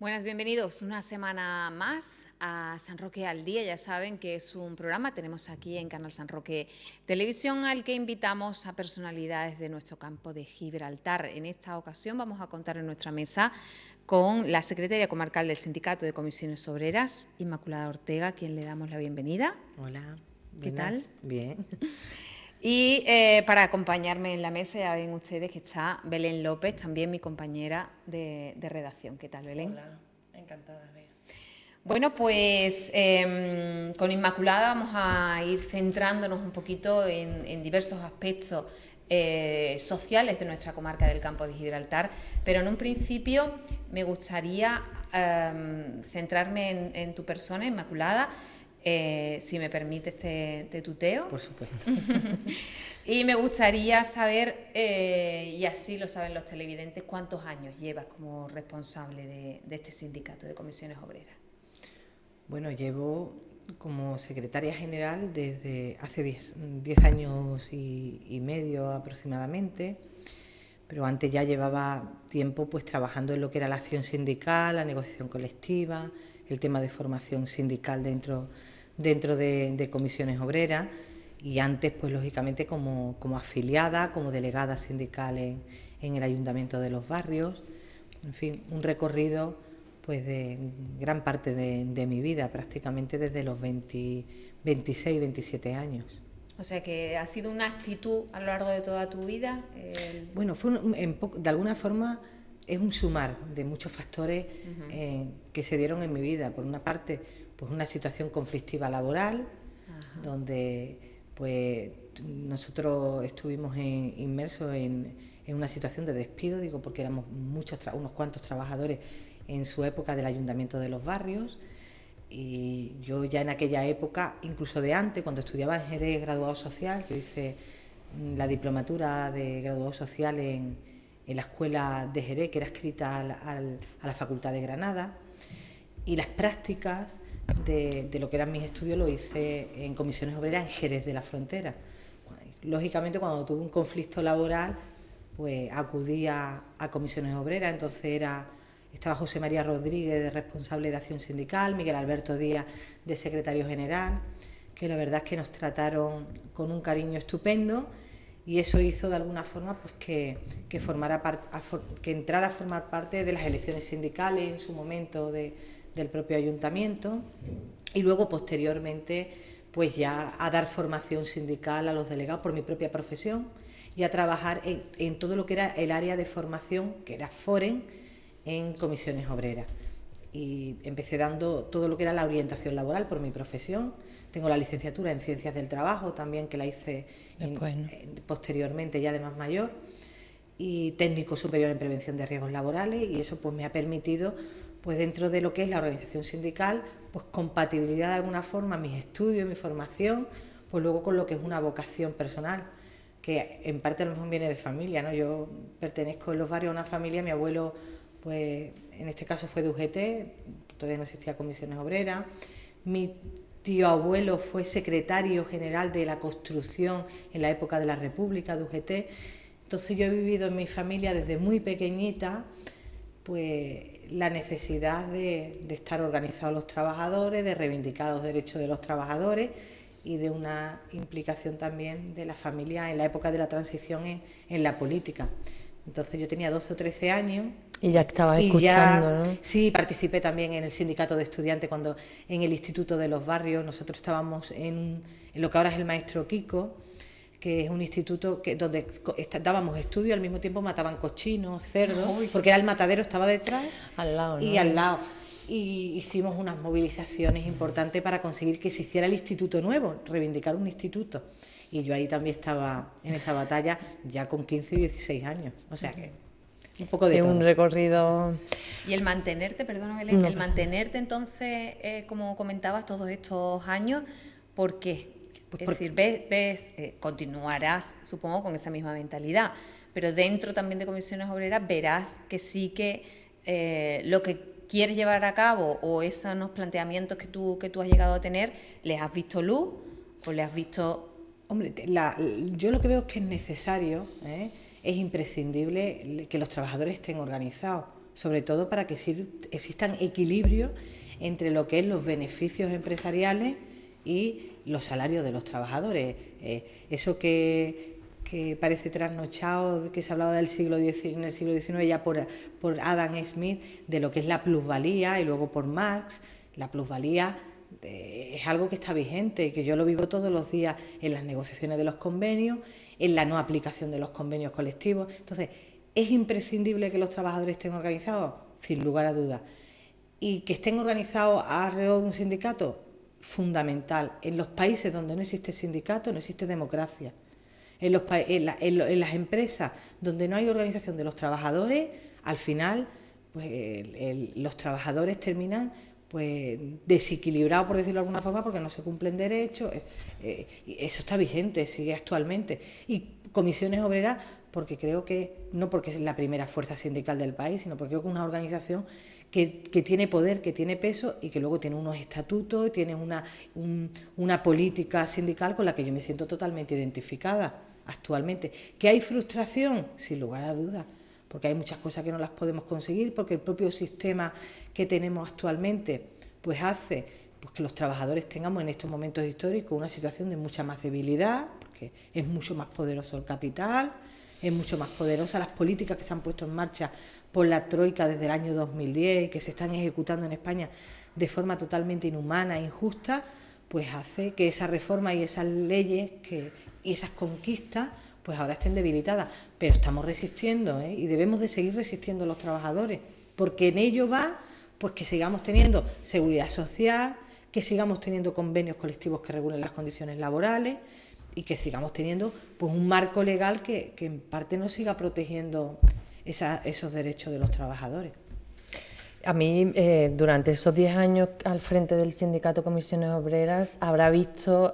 Buenas, bienvenidos una semana más a San Roque al Día. Ya saben que es un programa, tenemos aquí en Canal San Roque Televisión, al que invitamos a personalidades de nuestro campo de Gibraltar. En esta ocasión vamos a contar en nuestra mesa con la secretaria comarcal del Sindicato de Comisiones Obreras, Inmaculada Ortega, a quien le damos la bienvenida. Hola, ¿Qué buenas. tal? Bien. Y para acompañarme en la mesa ya ven ustedes que está Belén López, también mi compañera de redacción. ¿Qué tal, Belén? Hola, encantada de ver. Bueno, pues con Inmaculada vamos a ir centrándonos un poquito en diversos aspectos sociales de nuestra comarca del Campo de Gibraltar, pero en un principio me gustaría centrarme en tu persona, Inmaculada, si me permites te tuteo. Por supuesto. Y me gustaría saber, y así lo saben los televidentes, cuántos años llevas como responsable de este sindicato de comisiones obreras. Bueno, llevo como secretaria general desde hace 10 años y medio aproximadamente, pero antes ya llevaba tiempo pues trabajando en lo que era la acción sindical, la negociación colectiva, el tema de formación sindical dentro de comisiones obreras y antes pues lógicamente como afiliada, como delegada sindical en el Ayuntamiento de los Barrios, en fin, un recorrido pues de gran parte de mi vida, prácticamente desde los 26, 27 años. O sea que ha sido una actitud a lo largo de toda tu vida. Bueno, de alguna forma es un sumar de muchos factores que se dieron en mi vida. Por una parte, pues una situación conflictiva laboral, donde pues nosotros estuvimos inmersos en una situación de despido, digo porque éramos unos cuantos trabajadores en su época del Ayuntamiento de los Barrios, y yo ya en aquella época, incluso de antes, cuando estudiaba en Jerez graduado social, yo hice la diplomatura de graduado social en la escuela de Jerez, que era adscrita a la Facultad de Granada, y las prácticas de lo que eran mis estudios lo hice en comisiones obreras en Jerez de la Frontera. Lógicamente, cuando tuve un conflicto laboral, pues acudí a comisiones obreras. Entonces estaba José María Rodríguez, de responsable de acción sindical, Miguel Alberto Díaz, de secretario general, que la verdad es que nos trataron con un cariño estupendo, y eso hizo de alguna forma pues que entrara a formar parte de las elecciones sindicales en su momento del propio ayuntamiento, y luego posteriormente pues ya a dar formación sindical a los delegados por mi propia profesión y a trabajar en todo lo que era el área de formación, que era FOREN, en comisiones obreras. Y empecé dando todo lo que era la orientación laboral por mi profesión. Tengo la licenciatura en Ciencias del Trabajo también, que la hice posteriormente, ya de más mayor, y técnico superior en prevención de riesgos laborales, y eso pues me ha permitido, pues dentro de lo que es la organización sindical, pues compatibilidad de alguna forma mis estudios, mi formación, pues luego con lo que es una vocación personal, que en parte a lo mejor viene de familia, ¿no? Yo pertenezco en los barrios a una familia, mi abuelo pues en este caso fue de UGT, todavía no existía comisiones obreras. Mi tío abuelo fue secretario general de la construcción en la época de la República, de UGT. Entonces yo he vivido en mi familia desde muy pequeñita pues la necesidad de estar organizados los trabajadores, de reivindicar los derechos de los trabajadores y de una implicación también de la familia en la época de la transición en la política. Entonces yo tenía 12 o 13 años. Y ya estabas escuchando, ¿no? Sí, participé también en el sindicato de estudiantes cuando en el Instituto de los Barrios. Nosotros estábamos en lo que ahora es el Maestro Kiko, que es un instituto donde dábamos estudios, al mismo tiempo mataban cochinos, cerdos, porque era el matadero, estaba detrás al lado, ¿no? Y al lado. Y hicimos unas movilizaciones importantes para conseguir que se hiciera el instituto nuevo, reivindicar un instituto. Y yo ahí también estaba en esa batalla ya con 15 y 16 años. O sea que un poco de todo. Un recorrido. Y el mantenerte, perdona Belén, el mantenerte entonces, como comentabas, todos estos años, ¿por qué? Pues es decir, continuarás, supongo, con esa misma mentalidad, pero dentro también de comisiones obreras verás que sí que lo que quieres llevar a cabo o esos planteamientos que tú has llegado a tener, ¿les has visto luz o les has visto...? Hombre, yo lo que veo es que es necesario, es imprescindible que los trabajadores estén organizados, sobre todo para que existan equilibrios entre lo que es los beneficios empresariales y los salarios de los trabajadores. Eso que parece trasnochado, que se hablaba en el siglo XIX ya por Adam Smith, de lo que es la plusvalía, y luego por Marx. La plusvalía es algo que está vigente, que yo lo vivo todos los días en las negociaciones de los convenios, en la no aplicación de los convenios colectivos. Entonces, ¿es imprescindible que los trabajadores estén organizados? Sin lugar a dudas. ¿Y que estén organizados alrededor de un sindicato? Fundamental. En los países donde no existe sindicato, no existe democracia. En las empresas donde no hay organización de los trabajadores, al final pues los trabajadores terminan pues desequilibrados, por decirlo de alguna forma, porque no se cumplen derechos. Y eso está vigente, sigue actualmente. Y Comisiones Obreras, porque creo que, no porque es la primera fuerza sindical del país, sino porque creo que es una organización que tiene poder, que tiene peso y que luego tiene unos estatutos, tiene una política sindical con la que yo me siento totalmente identificada actualmente. ¿Que hay frustración? Sin lugar a dudas, porque hay muchas cosas que no las podemos conseguir, porque el propio sistema que tenemos actualmente pues hace pues que los trabajadores tengamos en estos momentos históricos una situación de mucha más debilidad, porque es mucho más poderoso el capital, es mucho más poderosa las políticas que se han puesto en marcha por la Troika desde el año 2010 y que se están ejecutando en España de forma totalmente inhumana e injusta, pues hace que esa reforma y esas leyes y esas conquistas pues ahora estén debilitadas. Pero estamos resistiendo, y debemos de seguir resistiendo los trabajadores, porque en ello va pues que sigamos teniendo seguridad social, que sigamos teniendo convenios colectivos que regulen las condiciones laborales y que sigamos teniendo pues un marco legal que en parte nos siga protegiendo esos derechos de los trabajadores. A mí, durante esos 10 años al frente del sindicato Comisiones Obreras, habrá visto,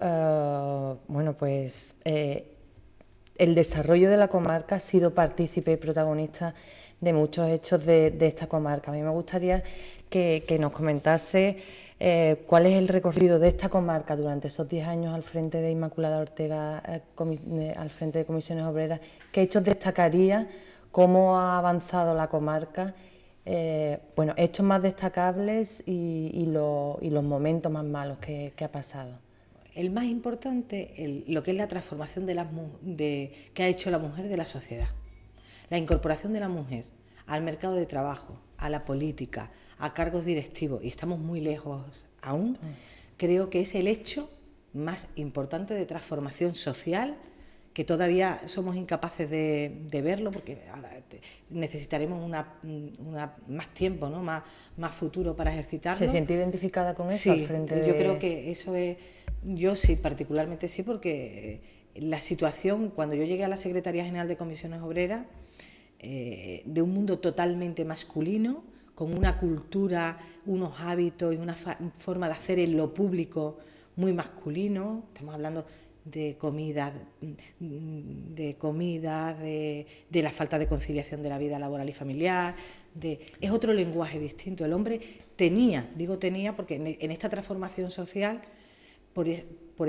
el desarrollo de la comarca, ha sido partícipe y protagonista de muchos hechos de esta comarca. A mí me gustaría que nos comentase cuál es el recorrido de esta comarca durante esos 10 años al frente de Inmaculada Ortega, al frente de Comisiones Obreras. ¿Qué hechos destacaría? ¿Cómo ha avanzado la comarca? Hechos más destacables y los momentos más malos que ha pasado. El más importante, lo que es la transformación que ha hecho la mujer de la sociedad. La incorporación de la mujer al mercado de trabajo, a la política, a cargos directivos, y estamos muy lejos aún, creo que es el hecho más importante de transformación social, que todavía somos incapaces de verlo, porque necesitaremos más tiempo, ¿no? más futuro para ejercitarlo. ¿Se siente identificada con eso? Sí, al frente de... Yo creo que eso es... Yo sí, particularmente sí, porque la situación, cuando yo llegué a la Secretaría General de Comisiones Obreras, de un mundo totalmente masculino, con una cultura, unos hábitos y una forma de hacer en lo público muy masculino. Estamos hablando de comida, de la falta de conciliación de la vida laboral y familiar. Es otro lenguaje distinto. El hombre tenía porque en esta transformación social, por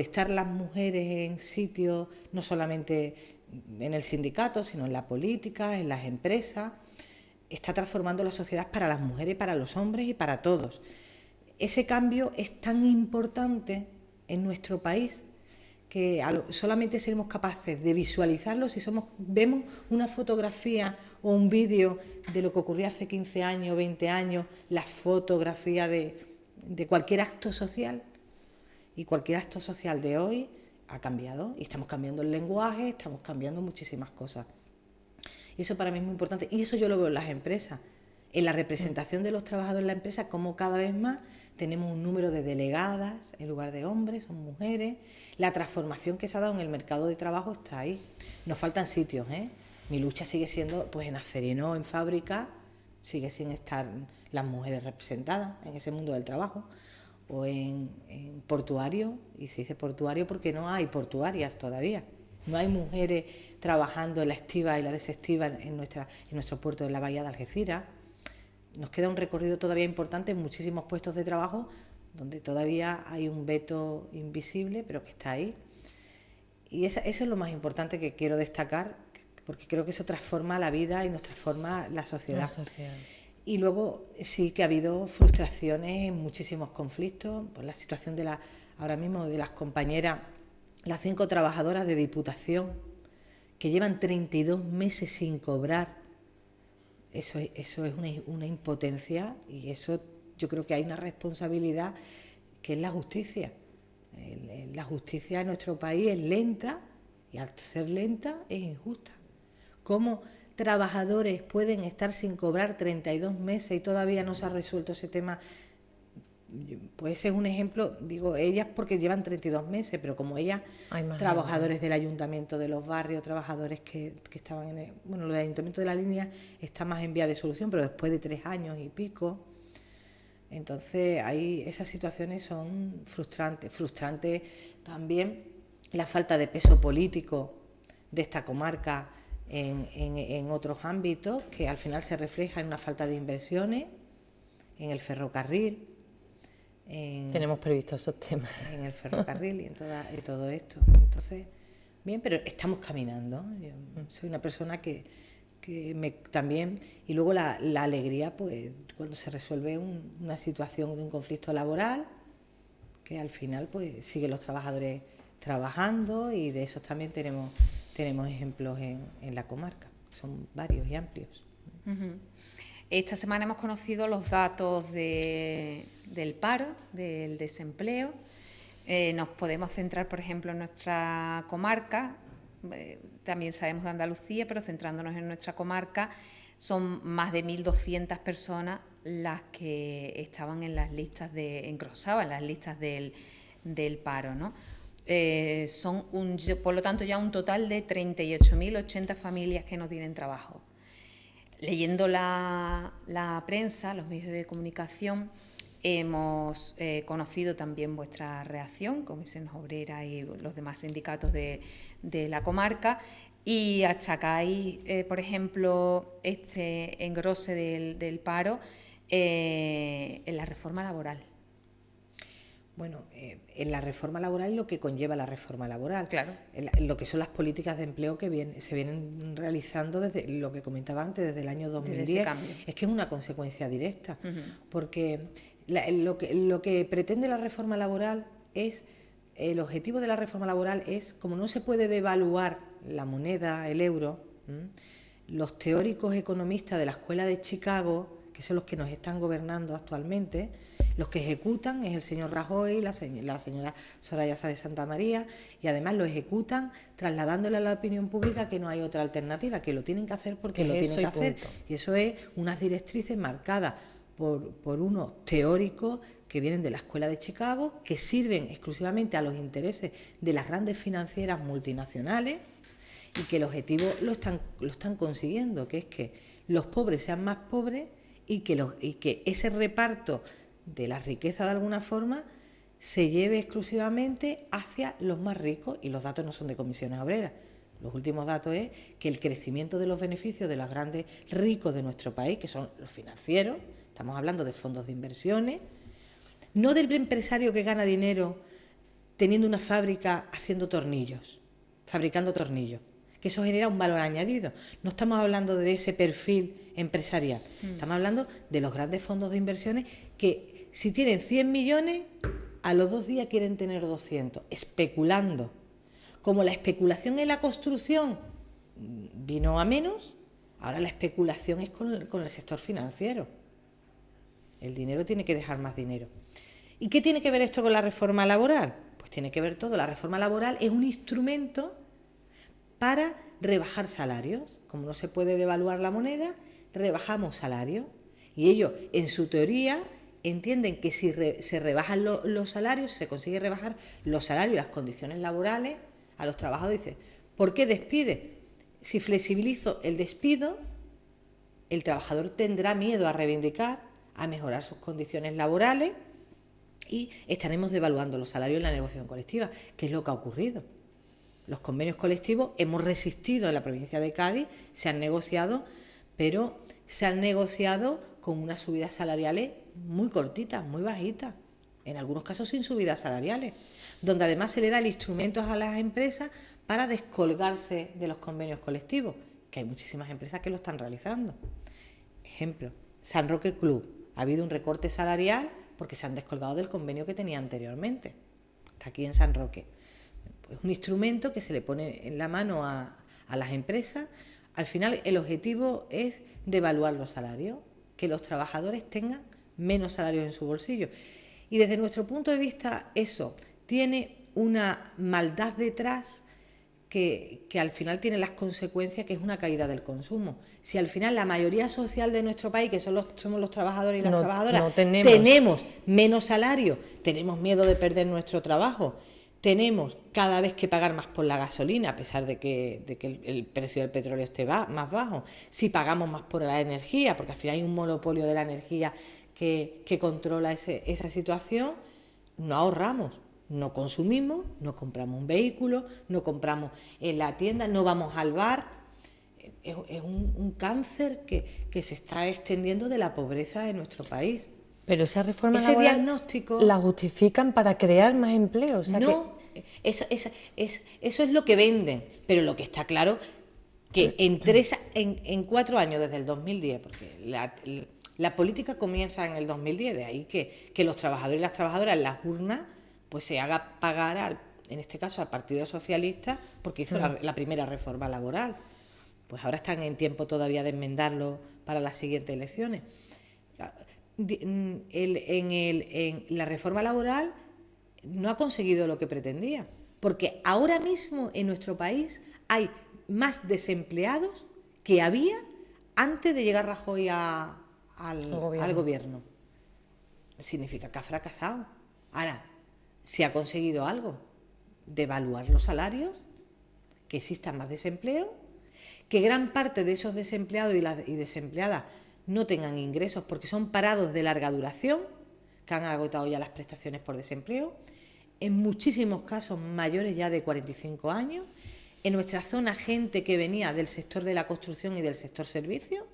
estar las mujeres en sitios, no solamente en el sindicato, sino en la política, en las empresas, está transformando la sociedad para las mujeres, para los hombres y para todos. Ese cambio es tan importante en nuestro país que solamente seremos capaces de visualizarlo si vemos una fotografía o un vídeo de lo que ocurría hace 15 años, 20 años, la fotografía de cualquier acto social. Y cualquier acto social de hoy ha cambiado, y estamos cambiando el lenguaje, estamos cambiando muchísimas cosas. Y eso para mí es muy importante, y eso yo lo veo en las empresas, en la representación de los trabajadores en la empresa, como cada vez más tenemos un número de delegadas en lugar de hombres, son mujeres. La transformación que se ha dado en el mercado de trabajo está ahí. Nos faltan sitios, Mi lucha sigue siendo, pues en Acerinox, en fábrica, sigue sin estar las mujeres representadas en ese mundo del trabajo, o en portuario, y se dice portuario porque no hay portuarias todavía. No hay mujeres trabajando en la estiva y la desestiva en nuestro puerto de la bahía de Algeciras. Nos queda un recorrido todavía importante en muchísimos puestos de trabajo donde todavía hay un veto invisible, pero que está ahí. Y eso es lo más importante que quiero destacar, porque creo que eso transforma la vida y nos transforma la sociedad. Y luego sí que ha habido frustraciones en muchísimos conflictos, por la situación ahora mismo de las compañeras, las 5 trabajadoras de Diputación, que llevan 32 meses sin cobrar. Eso es una impotencia, y eso yo creo que hay una responsabilidad que es la justicia. La justicia en nuestro país es lenta, y al ser lenta es injusta. ¿Cómo trabajadores pueden estar sin cobrar 32 meses y todavía no se ha resuelto ese tema? Pues ese es un ejemplo, digo ellas porque llevan 32 meses, pero como ellas, trabajadores del ayuntamiento de los barrios, trabajadores que estaban bueno, el ayuntamiento de la línea está más en vía de solución, pero después de 3 años y pico. Entonces, esas situaciones son frustrantes. Frustrante también la falta de peso político de esta comarca en otros ámbitos, que al final se refleja en una falta de inversiones, en el ferrocarril. Tenemos previstos esos temas. En el ferrocarril y todo esto. Entonces, bien, pero estamos caminando. Yo soy una persona que también, y luego la alegría, pues cuando se resuelve una situación de un conflicto laboral, que al final pues siguen los trabajadores trabajando, y de esos también tenemos ejemplos en la comarca, son varios y amplios. Uh-huh. Esta semana hemos conocido los datos del paro, del desempleo. Nos podemos centrar, por ejemplo, en nuestra comarca. También sabemos de Andalucía, pero centrándonos en nuestra comarca, son más de 1.200 personas las que estaban en las listas engrosaban las listas del paro, ¿no? Son por lo tanto ya un total de 38.080 familias que no tienen trabajo. Leyendo la prensa, los medios de comunicación, hemos conocido también vuestra reacción, Comisiones Obreras y los demás sindicatos de la comarca, y achacáis, por ejemplo, este engrose del paro en la reforma laboral. Bueno, en la reforma laboral, lo que conlleva la reforma laboral, claro, en lo que son las políticas de empleo que se vienen realizando desde lo que comentaba antes, desde el año 2010, es que es una consecuencia directa, porque lo que pretende la reforma laboral es, el objetivo de la reforma laboral es, como no se puede devaluar la moneda, el euro, los teóricos economistas de la Escuela de Chicago, que son los que nos están gobernando actualmente, los que ejecutan es el señor Rajoy, la señora Soraya Sáenz de Santamaría, y además lo ejecutan trasladándole a la opinión pública que no hay otra alternativa, que lo tienen que hacer porque lo tienen que hacer. Y eso es unas directrices marcadas por unos teóricos que vienen de la Escuela de Chicago, que sirven exclusivamente a los intereses de las grandes financieras multinacionales, y que el objetivo lo están consiguiendo, que es que los pobres sean más pobres y que ese reparto de la riqueza de alguna forma se lleve exclusivamente hacia los más ricos, y los datos no son de Comisiones Obreras. Los últimos datos es que el crecimiento de los beneficios de los grandes ricos de nuestro país, que son los financieros, estamos hablando de fondos de inversiones, no del empresario que gana dinero teniendo una fábrica haciendo tornillos, fabricando tornillos, que eso genera un valor añadido. No estamos hablando de ese perfil empresarial, estamos hablando de los grandes fondos de inversiones que, si tienen 100 millones, a los 2 días quieren tener 200, especulando. Como la especulación en la construcción vino a menos, ahora la especulación es con el sector financiero. El dinero tiene que dejar más dinero. ¿Y qué tiene que ver esto con la reforma laboral? Pues tiene que ver todo. La reforma laboral es un instrumento para rebajar salarios. Como no se puede devaluar la moneda, rebajamos salarios. Y ellos, en su teoría, entienden que si se rebajan los salarios, se consigue rebajar los salarios y las condiciones laborales a los trabajadores. Dice, ¿por qué despide? Si flexibilizo el despido, el trabajador tendrá miedo a reivindicar, a mejorar sus condiciones laborales, y estaremos devaluando los salarios en la negociación colectiva, que es lo que ha ocurrido. Los convenios colectivos hemos resistido en la provincia de Cádiz, se han negociado, pero se han negociado con unas subidas salariales muy cortitas, muy bajitas, en algunos casos sin subidas salariales, donde además se le da el instrumento a las empresas para descolgarse de los convenios colectivos, que hay muchísimas empresas que lo están realizando. Ejemplo, San Roque Club, ha habido un recorte salarial porque se han descolgado del convenio que tenía anteriormente. Está aquí en San Roque. Pues un instrumento que se le pone en la mano a las empresas. Al final el objetivo es devaluar los salarios, que los trabajadores tengan menos salarios en su bolsillo. Y desde nuestro punto de vista eso tiene una maldad detrás que al final tiene las consecuencias, que es una caída del consumo. Si al final la mayoría social de nuestro país, que somos los trabajadores y las trabajadoras, tenemos menos salario, tenemos miedo de perder nuestro trabajo, tenemos cada vez que pagar más por la gasolina, a pesar de que el precio del petróleo esté más bajo, si pagamos más por la energía, porque al final hay un monopolio de la energía que controla esa situación, no ahorramos. No consumimos, no compramos un vehículo, no compramos en la tienda, no vamos al bar. Es un cáncer que se está extendiendo de la pobreza en nuestro país. Pero esa reforma laboral diagnóstico la justifican para crear más empleo. O sea no, eso es lo que venden, pero lo que está claro que en 4 años desde el 2010, porque la política comienza en el 2010, de ahí que los trabajadores y las trabajadoras en las urnas pues se haga pagar, en este caso al Partido Socialista, porque hizo la primera reforma laboral. Pues ahora están en tiempo todavía de enmendarlo para las siguientes elecciones. En la reforma laboral no ha conseguido lo que pretendía, porque ahora mismo en nuestro país hay más desempleados que había antes de llegar Rajoy al gobierno. Significa que ha fracasado. Ahora, se ha conseguido algo, devaluar los salarios, que exista más desempleo, que gran parte de esos desempleados y desempleadas no tengan ingresos porque son parados de larga duración, que han agotado ya las prestaciones por desempleo, en muchísimos casos mayores ya de 45 años, en nuestra zona gente que venía del sector de la construcción y del sector servicios,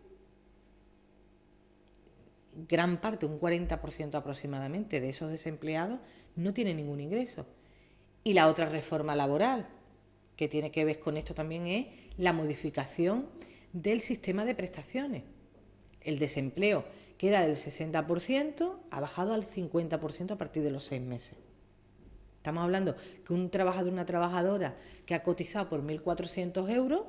gran parte, un 40% aproximadamente de esos desempleados no tienen ningún ingreso. Y la otra reforma laboral que tiene que ver con esto también es la modificación del sistema de prestaciones. El desempleo, que era del 60%, ha bajado al 50% a partir de los 6 meses. Estamos hablando que un trabajador o una trabajadora que ha cotizado por 1.400 euros,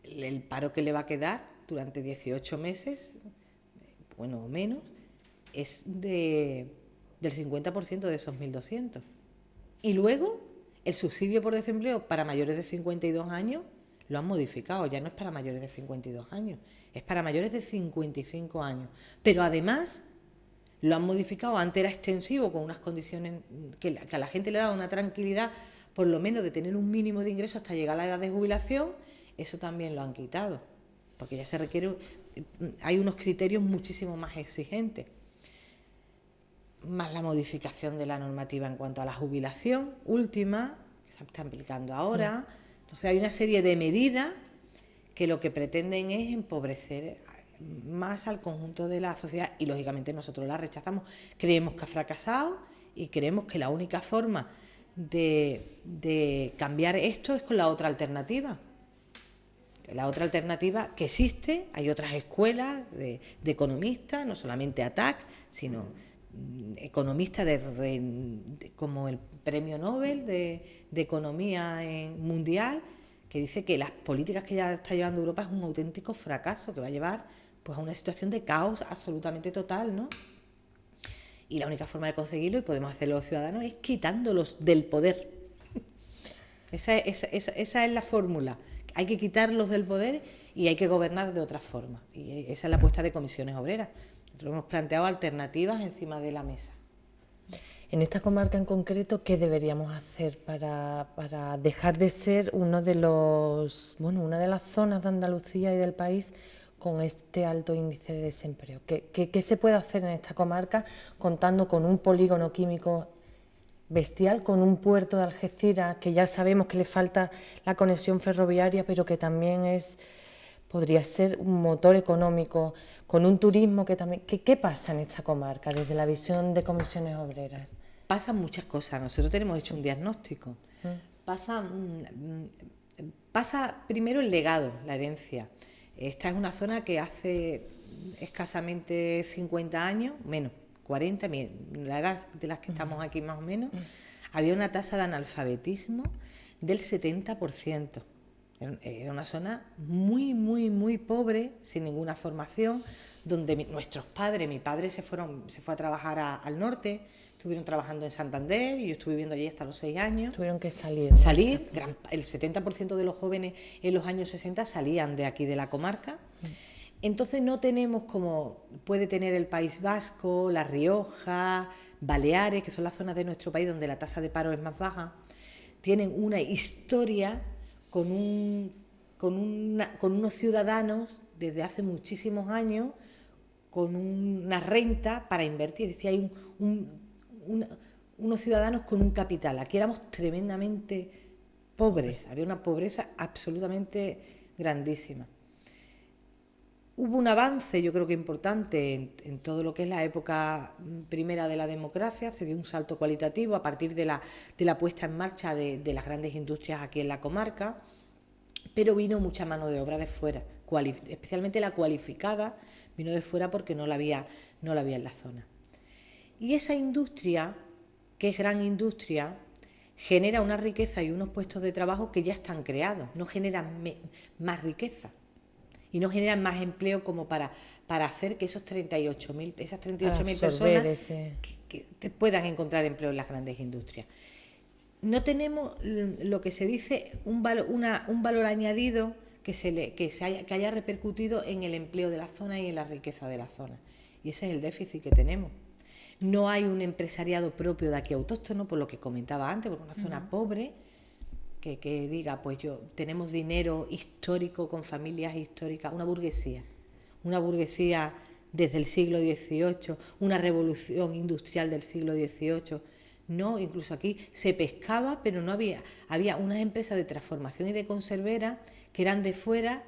el paro que le va a quedar durante 18 meses, bueno o menos, es del 50% de esos 1.200. Y luego el subsidio por desempleo para mayores de 52 años lo han modificado, ya no es para mayores de 52 años, es para mayores de 55 años. Pero además lo han modificado, antes era extensivo con unas condiciones que a la gente le daba una tranquilidad, por lo menos de tener un mínimo de ingreso hasta llegar a la edad de jubilación, eso también lo han quitado, porque ya se requiere, hay unos criterios muchísimo más exigentes. Más la modificación de la normativa en cuanto a la jubilación última, que se está aplicando ahora. Entonces hay una serie de medidas que lo que pretenden es empobrecer más al conjunto de la sociedad y lógicamente nosotros la rechazamos. Creemos que ha fracasado y creemos que la única forma de cambiar esto es con la otra alternativa. La otra alternativa que existe, hay otras escuelas de economistas, no solamente ATAC, sino economistas como el Premio Nobel de Economía mundial, que dice que las políticas que ya está llevando Europa es un auténtico fracaso, que va a llevar pues a una situación de caos absolutamente total, ¿no? Y la única forma de conseguirlo, y podemos hacerlo los ciudadanos, es quitándolos del poder. Esa es la fórmula. Hay que quitarlos del poder y hay que gobernar de otra forma. Y esa es la apuesta de Comisiones Obreras. Nosotros hemos planteado alternativas encima de la mesa. En esta comarca en concreto, ¿qué deberíamos hacer para dejar de ser una de las zonas de Andalucía y del país con este alto índice de desempleo? ¿Qué se puede hacer en esta comarca contando con un polígono químico bestial, con un puerto de Algeciras que ya sabemos que le falta la conexión ferroviaria, pero que también podría ser un motor económico, con un turismo que también... ¿Qué pasa en esta comarca desde la visión de Comisiones Obreras? Pasan muchas cosas. Nosotros tenemos hecho un diagnóstico. Pasa primero el legado, la herencia. Esta es una zona que hace escasamente 50 años, menos, 40, la edad de las que estamos aquí más o menos, había una tasa de analfabetismo del 70%. Era una zona muy, muy, muy pobre, sin ninguna formación, donde nuestros padres, mi padre se fue a trabajar al norte, estuvieron trabajando en Santander y yo estuve viviendo allí hasta los 6 años. Tuvieron que salir. Salir, el 70% de los jóvenes en los años 60 salían de aquí de la comarca. Entonces no tenemos como puede tener el País Vasco, La Rioja, Baleares, que son las zonas de nuestro país donde la tasa de paro es más baja, tienen una historia con unos ciudadanos desde hace muchísimos años con una renta para invertir. Es decir, hay unos ciudadanos con un capital. Aquí éramos tremendamente pobres, había una pobreza absolutamente grandísima. Hubo un avance, yo creo que importante, en todo lo que es la época primera de la democracia, se dio un salto cualitativo a partir de la puesta en marcha de las grandes industrias aquí en la comarca, pero vino mucha mano de obra de fuera, especialmente la cualificada, vino de fuera porque no la había en la zona. Y esa industria, que es gran industria, genera una riqueza y unos puestos de trabajo que ya están creados, no generan más riqueza. Y no generan más empleo como para hacer que esas 38.000 personas que puedan encontrar empleo en las grandes industrias. No tenemos lo que se dice un valor añadido que haya repercutido en el empleo de la zona y en la riqueza de la zona. Y ese es el déficit que tenemos. No hay un empresariado propio de aquí autóctono, por lo que comentaba antes, porque es una zona pobre, que diga, pues tenemos dinero histórico con familias históricas, una burguesía desde el siglo XVIII, una revolución industrial del siglo XVIII. No, incluso aquí se pescaba, pero no había unas empresas de transformación y de conservera que eran de fuera,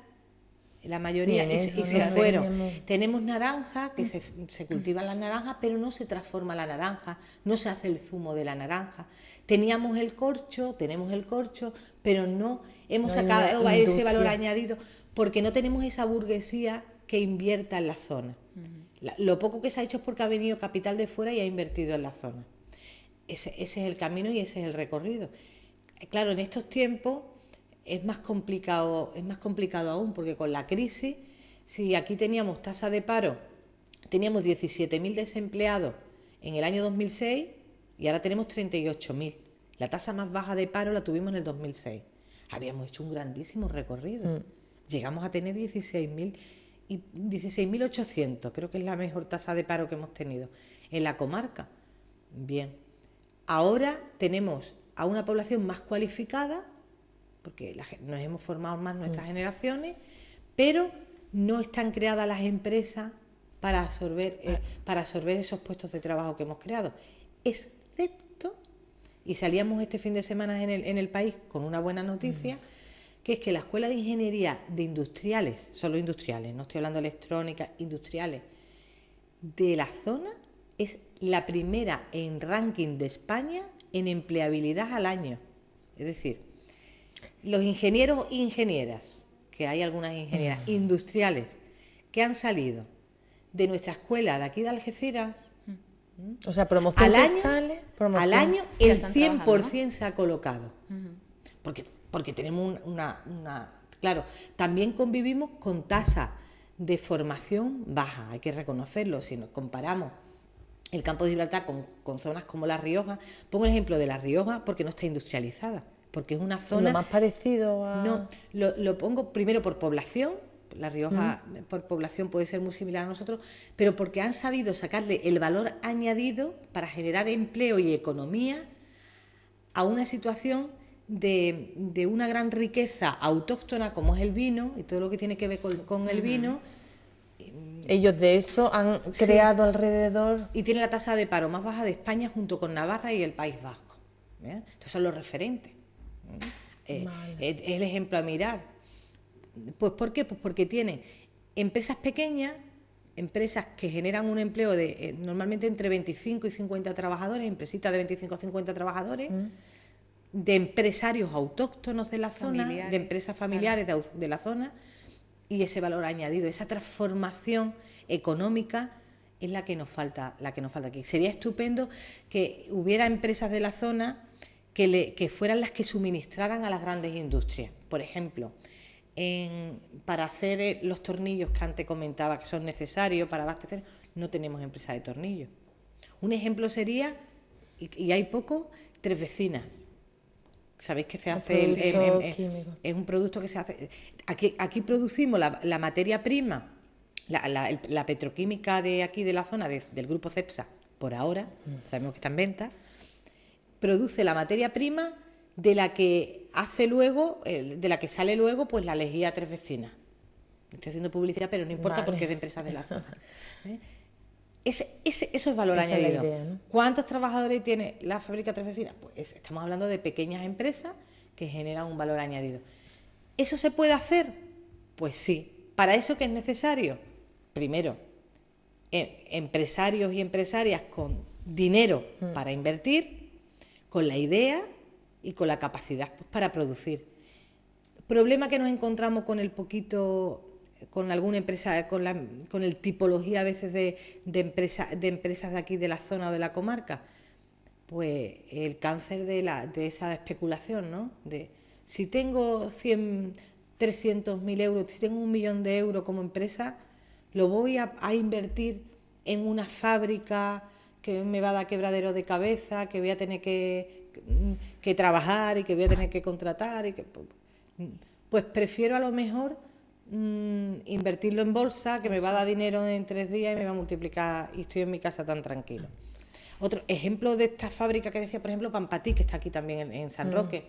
la mayoría, y se fueron. Tenemos naranjas, que se cultivan las naranjas, pero no se transforma la naranja, no se hace el zumo de la naranja. Tenemos el corcho, pero no hemos sacado ese valor añadido, porque no tenemos esa burguesía que invierta en la zona. Lo poco que se ha hecho es porque ha venido capital de fuera y ha invertido en la zona. Ese es el camino y ese es el recorrido. Claro, en estos tiempos es más complicado aún, porque con la crisis, si aquí teníamos tasa de paro, teníamos 17.000 desempleados en el año 2006 y ahora tenemos 38.000. La tasa más baja de paro la tuvimos en el 2006. Habíamos hecho un grandísimo recorrido. Llegamos a tener 16.800, creo que es la mejor tasa de paro que hemos tenido en la comarca. Bien, ahora tenemos a una población más cualificada, porque nos hemos formado más nuestras generaciones, pero no están creadas las empresas para absorber esos puestos de trabajo que hemos creado, excepto, y salíamos este fin de semana en el país con una buena noticia, que es que la Escuela de Ingeniería de Industriales, solo industriales, no estoy hablando de electrónica, industriales, de la zona, es la primera en ranking de España en empleabilidad al año. Es decir, los ingenieros e ingenieras, que hay algunas ingenieras industriales que han salido de nuestra escuela de aquí de Algeciras, o sea, promoción al año el 100%, ¿no? Se ha colocado. Porque tenemos claro, también convivimos con tasa de formación baja, hay que reconocerlo. Si nos comparamos el campo de Gibraltar con zonas como La Rioja, pongo el ejemplo de La Rioja porque no está industrializada, porque es una zona... Lo más parecido a... No, lo pongo primero por población. La Rioja por población puede ser muy similar a nosotros, pero porque han sabido sacarle el valor añadido para generar empleo y economía a una situación de una gran riqueza autóctona como es el vino y todo lo que tiene que ver con el vino. Ellos de eso han creado alrededor... Y tiene la tasa de paro más baja de España junto con Navarra y el País Vasco. Estos son los referentes. Es el ejemplo a mirar. Pues ¿por qué? Pues porque tienen empresas pequeñas, empresas que generan un empleo de normalmente entre 25 y 50 trabajadores, empresitas de 25 a 50 trabajadores, de empresarios autóctonos de la zona, de empresas familiares de la zona, y ese valor añadido, esa transformación económica es la que nos falta aquí. Sería estupendo que hubiera empresas de la zona que fueran las que suministraran a las grandes industrias. Por ejemplo, para hacer los tornillos que antes comentaba que son necesarios para abastecer, no tenemos empresa de tornillos. Un ejemplo sería, y hay poco, Tres Vecinas. Sabéis que se hace es un producto que se hace. Aquí producimos la materia prima, la petroquímica de aquí de la zona del grupo Cepsa, por ahora, sabemos que está en venta, produce la materia prima de la que hace luego, de la que sale luego, pues la lejía Tres Vecinas. Estoy haciendo publicidad, pero no importa porque es de empresas de la zona. Eso es valor añadido. Es la idea, ¿no? ¿Cuántos trabajadores tiene la fábrica Tres Vecinas? Pues estamos hablando de pequeñas empresas que generan un valor añadido. ¿Eso se puede hacer? Pues sí. ¿Para eso qué es necesario? Primero, empresarios y empresarias con dinero para invertir, con la idea y con la capacidad pues, para producir. Problema que nos encontramos con el poquito... con alguna empresa, con el tipología a veces de empresas de aquí de la zona o de la comarca, pues el cáncer de esa especulación, ¿no? De si tengo 300.000 euros, si tengo 1 millón de euros como empresa, lo voy a invertir en una fábrica que me va a dar quebradero de cabeza, que voy a tener que trabajar y que voy a tener que contratar y que pues prefiero a lo mejor invertirlo en bolsa, que me va a dar dinero en 3 días y me va a multiplicar y estoy en mi casa tan tranquilo. Otro ejemplo de esta fábrica que decía, por ejemplo, Pampatí, que está aquí también en San Roque,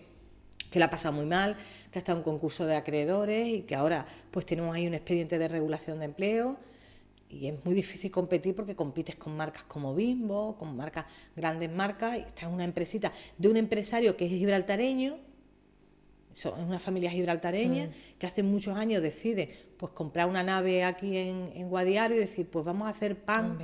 que la ha pasado muy mal, que ha estado en un concurso de acreedores y que ahora pues tenemos ahí un expediente de regulación de empleo y es muy difícil competir porque compites con marcas como Bimbo, con marcas, grandes marcas, y esta es una empresita de un empresario que es gibraltareño. Es una familia gibraltareña que hace muchos años decide pues comprar una nave aquí en Guadiaro y decir pues vamos a hacer pan,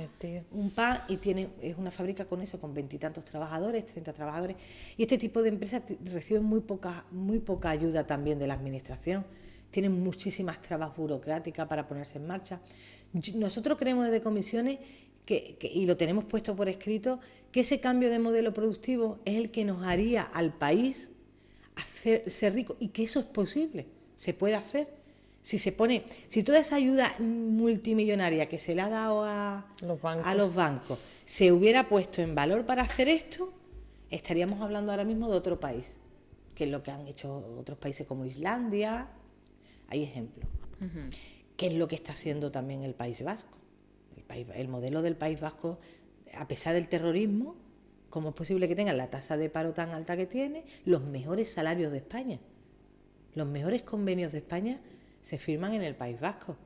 un pan, y es una fábrica con eso, con 20 y tantos trabajadores, 30 trabajadores, y este tipo de empresas reciben muy poca ayuda también de la administración, tienen muchísimas trabas burocráticas para ponerse en marcha. Nosotros creemos desde comisiones y lo tenemos puesto por escrito, que ese cambio de modelo productivo es el que nos haría al país ser rico, y que eso es posible, se puede hacer. Si toda esa ayuda multimillonaria que se le ha dado a los bancos se hubiera puesto en valor para hacer esto, estaríamos hablando ahora mismo de otro país, que es lo que han hecho otros países como Islandia, hay ejemplos. ¿Qué es lo que está haciendo también el País Vasco? El modelo del País Vasco, a pesar del terrorismo, ¿cómo es posible que tengan la tasa de paro tan alta que tiene? Los mejores salarios de España. Los mejores convenios de España se firman en el País Vasco.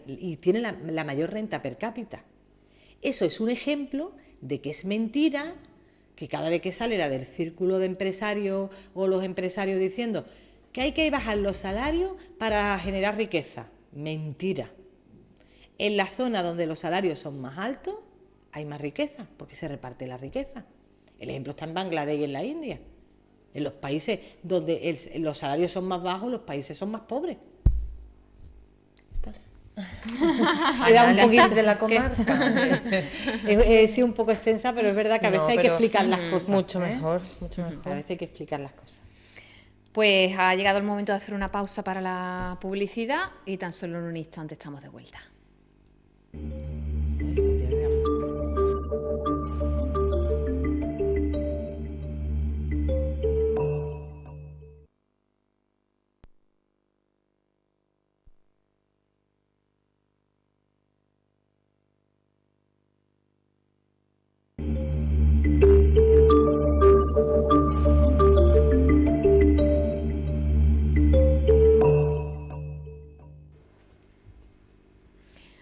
Y tienen la mayor renta per cápita. Eso es un ejemplo de que es mentira que cada vez que sale la del círculo de empresarios o los empresarios diciendo que hay que bajar los salarios para generar riqueza. Mentira. En la zona donde los salarios son más altos, hay más riqueza, porque se reparte la riqueza. El ejemplo está en Bangladesh y en la India. En los países donde los salarios son más bajos, los países son más pobres. He dado un poquito de la comarca. He sido un poco extensa, pero es verdad que a veces hay que explicar las cosas. Mucho mejor, mucho mejor. A veces hay que explicar las cosas. Pues ha llegado el momento de hacer una pausa para la publicidad y tan solo en un instante estamos de vuelta.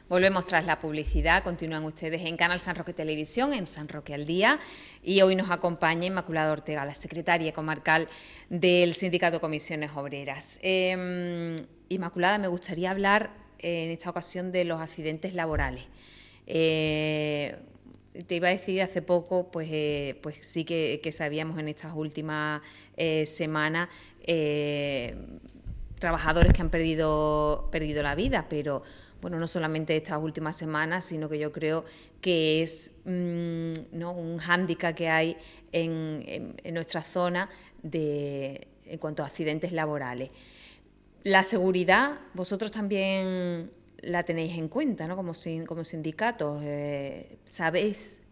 Volvemos tras la publicidad, continúan ustedes en Canal San Roque Televisión, en San Roque al Día, y hoy nos acompaña Inmaculada Ortega, la secretaria comarcal del Sindicato de Comisiones Obreras. Inmaculada, me gustaría hablar en esta ocasión de los accidentes laborales. Te iba a decir hace poco, pues sí que sabíamos en estas últimas semanas trabajadores que han perdido la vida, pero bueno, no solamente estas últimas semanas, sino que yo creo que es ¿no? un hándicap que hay en nuestra zona en cuanto a accidentes laborales. La seguridad, vosotros también la tenéis en cuenta, ¿no? Como sindicatos. ¿Sabéis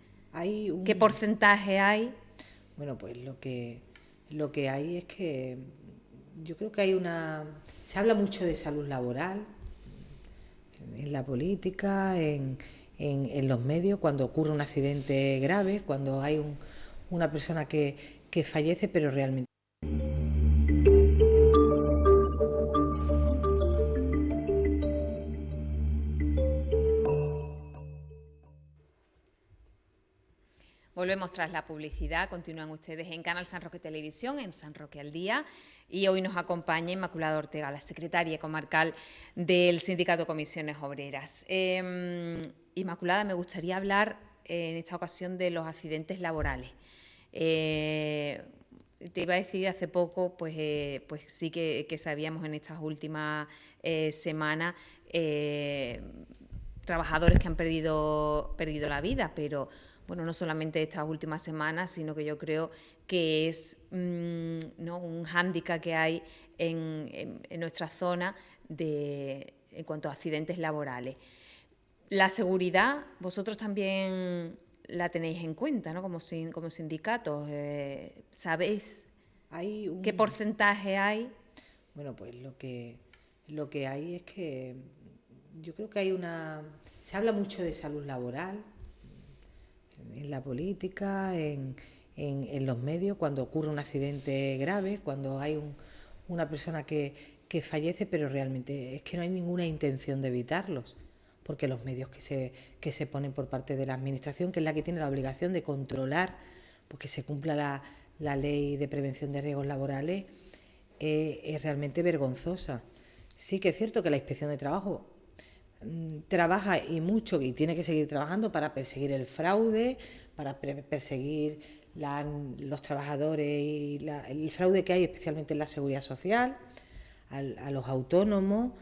qué porcentaje hay? Bueno, pues lo que hay es que yo creo que se habla mucho de salud laboral en la política, en los medios, cuando ocurre un accidente grave, cuando hay una persona que fallece, pero realmente. Volvemos tras la publicidad, continúan ustedes en Canal San Roque Televisión, en San Roque al Día, y hoy nos acompaña Inmaculada Ortega, la secretaria comarcal del Sindicato de Comisiones Obreras. Inmaculada, me gustaría hablar en esta ocasión de los accidentes laborales. Te iba a decir hace poco, pues sí que sabíamos en estas últimas semanas trabajadores que han perdido la vida, pero bueno, no solamente estas últimas semanas, sino que yo creo que es ¿no? un hándicap que hay en nuestra zona en cuanto a accidentes laborales. La seguridad, vosotros también la tenéis en cuenta, ¿no? Como sindicatos. ¿Sabéis qué porcentaje hay? Bueno, pues lo que hay es que yo creo que se habla mucho de salud laboral en la política, en los medios, cuando ocurre un accidente grave, cuando hay una persona que fallece, pero realmente es que no hay ninguna intención de evitarlos, porque los medios que se ponen por parte de la Administración, que es la que tiene la obligación de controlar pues que se cumpla la ley de prevención de riesgos laborales, es realmente vergonzosa. Sí que es cierto que la Inspección de Trabajo trabaja y mucho, y tiene que seguir trabajando para perseguir el fraude, para perseguir los trabajadores y el fraude que hay especialmente en la seguridad social, a los autónomos,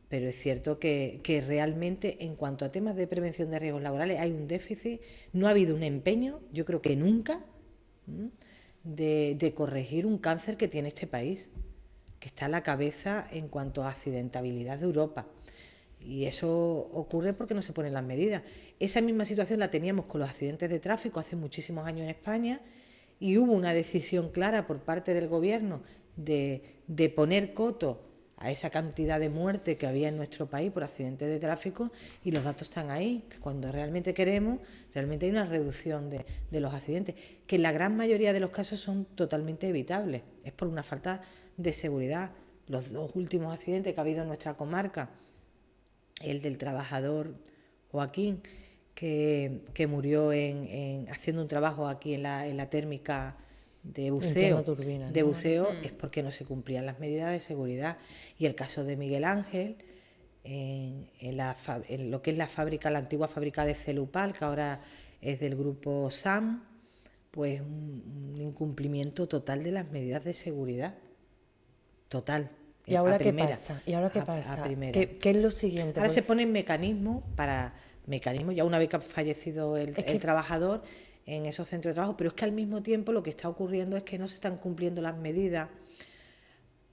pero es cierto que realmente en cuanto a temas de prevención de riesgos laborales hay un déficit, no ha habido un empeño, yo creo que nunca, de corregir un cáncer que tiene este país, que está a la cabeza en cuanto a accidentabilidad de Europa. Y eso ocurre porque no se ponen las medidas. Esa misma situación la teníamos con los accidentes de tráfico hace muchísimos años en España, y hubo una decisión clara por parte del Gobierno de poner coto a esa cantidad de muerte que había en nuestro país por accidentes de tráfico, y los datos están ahí, que cuando realmente queremos, realmente hay una reducción de los accidentes, que en la gran mayoría de los casos son totalmente evitables. Es por una falta de seguridad. Los dos últimos accidentes que ha habido en nuestra comarca, el del trabajador Joaquín, que murió haciendo un trabajo aquí en la térmica de buceo, es porque no se cumplían las medidas de seguridad. Y el caso de Miguel Ángel, en lo que es la antigua fábrica de Celupal, que ahora es del grupo SAM, pues un incumplimiento total de las medidas de seguridad. Total. ¿Y ahora qué pasa? ¿Qué es lo siguiente? Ahora se ponen mecanismos, ya una vez que ha fallecido el trabajador, en esos centros de trabajo, pero es que al mismo tiempo lo que está ocurriendo es que no se están cumpliendo las medidas,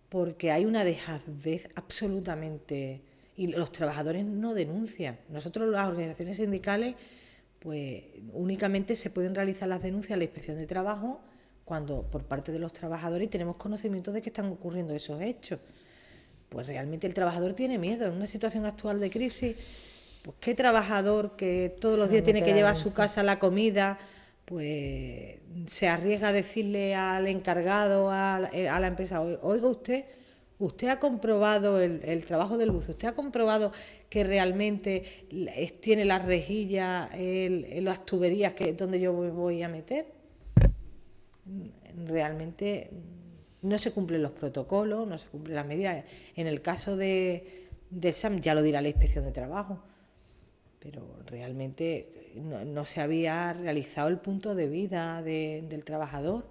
porque hay una dejadez absolutamente, y los trabajadores no denuncian. Nosotros, las organizaciones sindicales, pues únicamente se pueden realizar las denuncias a la Inspección de Trabajo cuando por parte de los trabajadores tenemos conocimiento de que están ocurriendo esos hechos. Pues realmente el trabajador tiene miedo. En una situación actual de crisis, pues qué trabajador que todos los días tiene que llevar a su casa la comida, pues se arriesga a decirle al encargado, a la empresa: oiga, usted ha comprobado el trabajo del buzo, usted ha comprobado que realmente tiene las rejillas, las tuberías donde yo voy a meter. Realmente no se cumplen los protocolos, no se cumplen las medidas. En el caso de SAM ya lo dirá la Inspección de Trabajo, pero realmente no se había realizado el punto de vida del trabajador.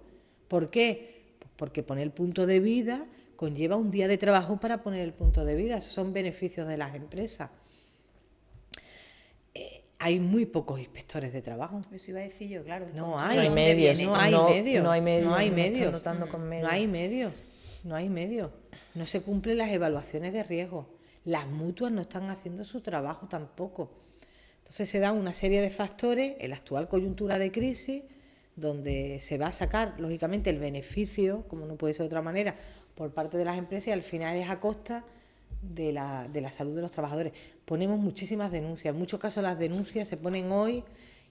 ¿Por qué? Pues porque pone el punto de vida conlleva un día de trabajo para poner el punto de vida. Esos son beneficios de las empresas. Hay muy pocos inspectores de trabajo. Eso iba a decir yo, claro. No hay medios, no hay medios, no hay medios, no hay no medios, están dotando con medios. no hay medios, no hay medios. No se cumplen las evaluaciones de riesgo. Las mutuas no están haciendo su trabajo tampoco. Entonces se dan una serie de factores en la actual coyuntura de crisis, donde se va a sacar, lógicamente, el beneficio, como no puede ser de otra manera, por parte de las empresas, y al final es a costa de la salud de los trabajadores. Ponemos muchísimas denuncias. En muchos casos las denuncias se ponen hoy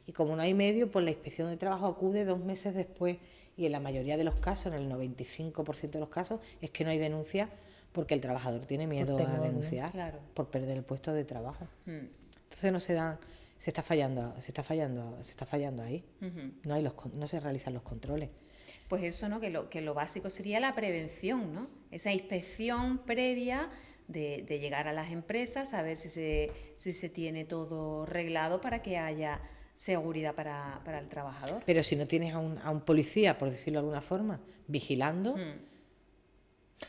y como no hay medio, pues la inspección de trabajo acude 2 meses después, y en la mayoría de los casos, en el 95% de los casos, es que no hay denuncia porque el trabajador tiene miedo a denunciar, ¿no? Claro. Por perder el puesto de trabajo. Entonces no se dan, se está fallando ahí. No se realizan los controles. Pues eso, ¿no? Que lo básico sería la prevención, ¿no? Esa inspección previa de llegar a las empresas, saber si se tiene todo reglado para que haya seguridad para el trabajador. Pero si no tienes a un policía, por decirlo de alguna forma, vigilando,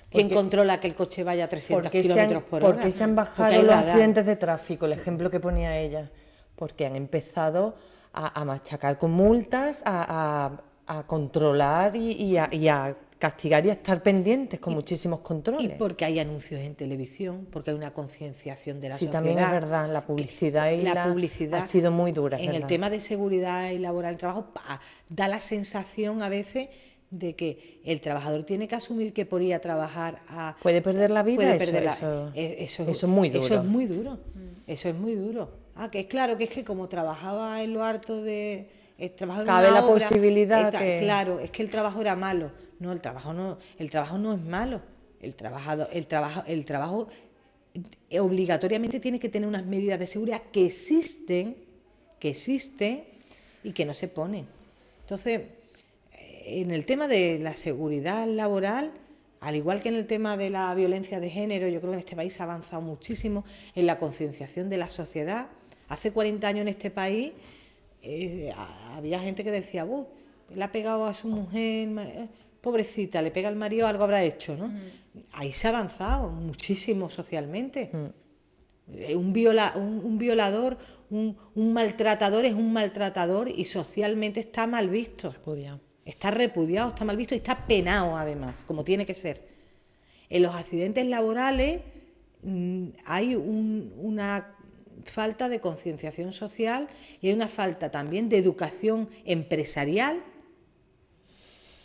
¿quién controla que el coche vaya a 300 kilómetros por hora? ¿Por qué se han bajado los accidentes de tráfico? El ejemplo que ponía ella. Porque han empezado a machacar con multas, a controlar y a castigar y a estar pendientes con muchísimos controles. Y porque hay anuncios en televisión, porque hay una concienciación de la sociedad. Sí, también es verdad, la publicidad ha sido muy dura. En el tema de seguridad y laboral del trabajo, da la sensación a veces de que el trabajador tiene que asumir que por ir a trabajar puede perder la vida. Eso es muy duro. Eso es muy duro. Eso es muy duro. Que es claro que es que como trabajaba en lo harto de... Cabe la posibilidad Claro, es que el trabajo era malo. No, el trabajo no es malo. El trabajo obligatoriamente tiene que tener unas medidas de seguridad que existen y que no se ponen. Entonces, en el tema de la seguridad laboral, al igual que en el tema de la violencia de género, yo creo que en este país se ha avanzado muchísimo en la concienciación de la sociedad. Hace 40 años en este país había gente que decía, le ha pegado a su mujer, pobrecita, le pega al marido, algo habrá hecho, ¿no? Ahí se ha avanzado muchísimo socialmente. Un violador, un maltratador es un maltratador y socialmente está mal visto. Está repudiado, está mal visto y está penado además, como tiene que ser. En los accidentes laborales hay una falta de concienciación social y hay una falta también de educación empresarial,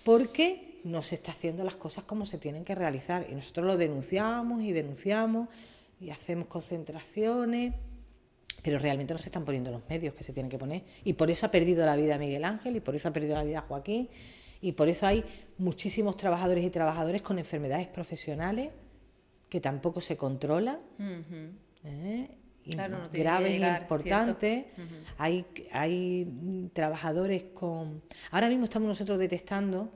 porque no se está haciendo las cosas como se tienen que realizar. Y nosotros lo denunciamos y hacemos concentraciones, pero realmente no se están poniendo los medios que se tienen que poner. Y por eso ha perdido la vida Miguel Ángel, y por eso ha perdido la vida Joaquín, y por eso hay muchísimos trabajadores y trabajadoras con enfermedades profesionales que tampoco se controlan. Claro, no graves e importantes. Hay trabajadores con... Ahora mismo estamos nosotros detectando,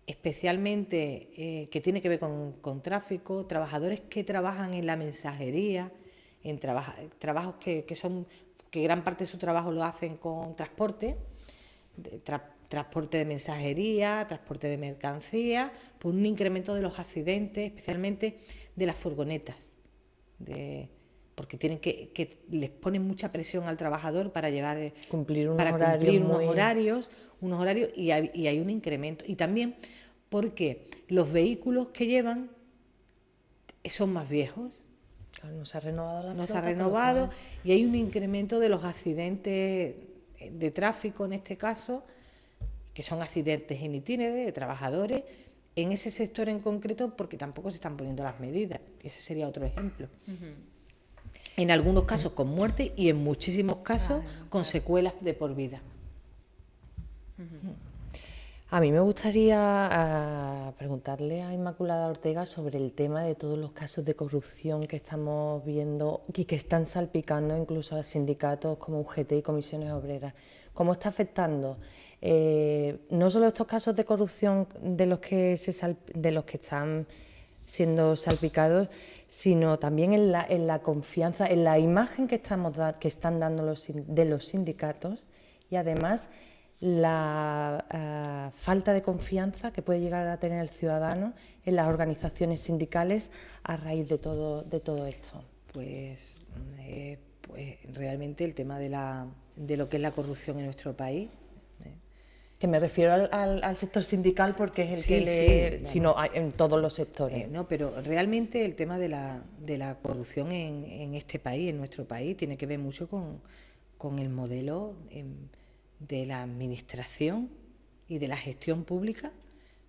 especialmente, que tiene que ver con tráfico, trabajadores que trabajan en la mensajería, en trabajos que gran parte de su trabajo lo hacen con transporte, transporte de mensajería, transporte de mercancía, por un incremento de los accidentes, especialmente de las furgonetas, porque tienen que les ponen mucha presión al trabajador para cumplir unos horarios y hay un incremento. Y también porque los vehículos que llevan son más viejos. No se ha renovado la flota. No se ha renovado y hay un incremento de los accidentes de tráfico, en este caso, que son accidentes en itinerario de trabajadores en ese sector en concreto, porque tampoco se están poniendo las medidas. Ese sería otro ejemplo. En algunos casos con muerte y en muchísimos casos con secuelas de por vida. A mí me gustaría preguntarle a Inmaculada Ortega sobre el tema de todos los casos de corrupción que estamos viendo y que están salpicando incluso a sindicatos como UGT y comisiones obreras. ¿Cómo está afectando no solo estos casos de corrupción de los que están siendo salpicados, sino también en la confianza, en la imagen que están dando de los sindicatos, y además la falta de confianza que puede llegar a tener el ciudadano en las organizaciones sindicales a raíz de todo esto? Pues realmente el tema de lo que es la corrupción en nuestro país. Que me refiero al sector sindical porque es el Sí, que sí, sino en todos los sectores. No, pero realmente el tema de la corrupción en este país, en nuestro país, tiene que ver mucho con el modelo de la administración y de la gestión pública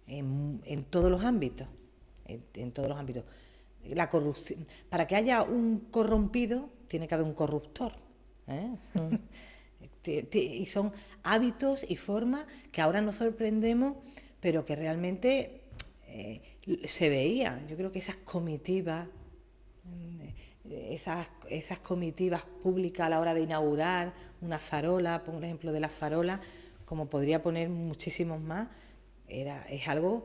en todos los ámbitos. En todos los ámbitos. La corrupción, para que haya un corrompido, tiene que haber un corruptor. Y son hábitos y formas que ahora nos sorprendemos, pero que realmente se veía. Yo creo que esas comitivas, esas comitivas públicas a la hora de inaugurar una farola, por ejemplo de la farola, como podría poner muchísimos más, es algo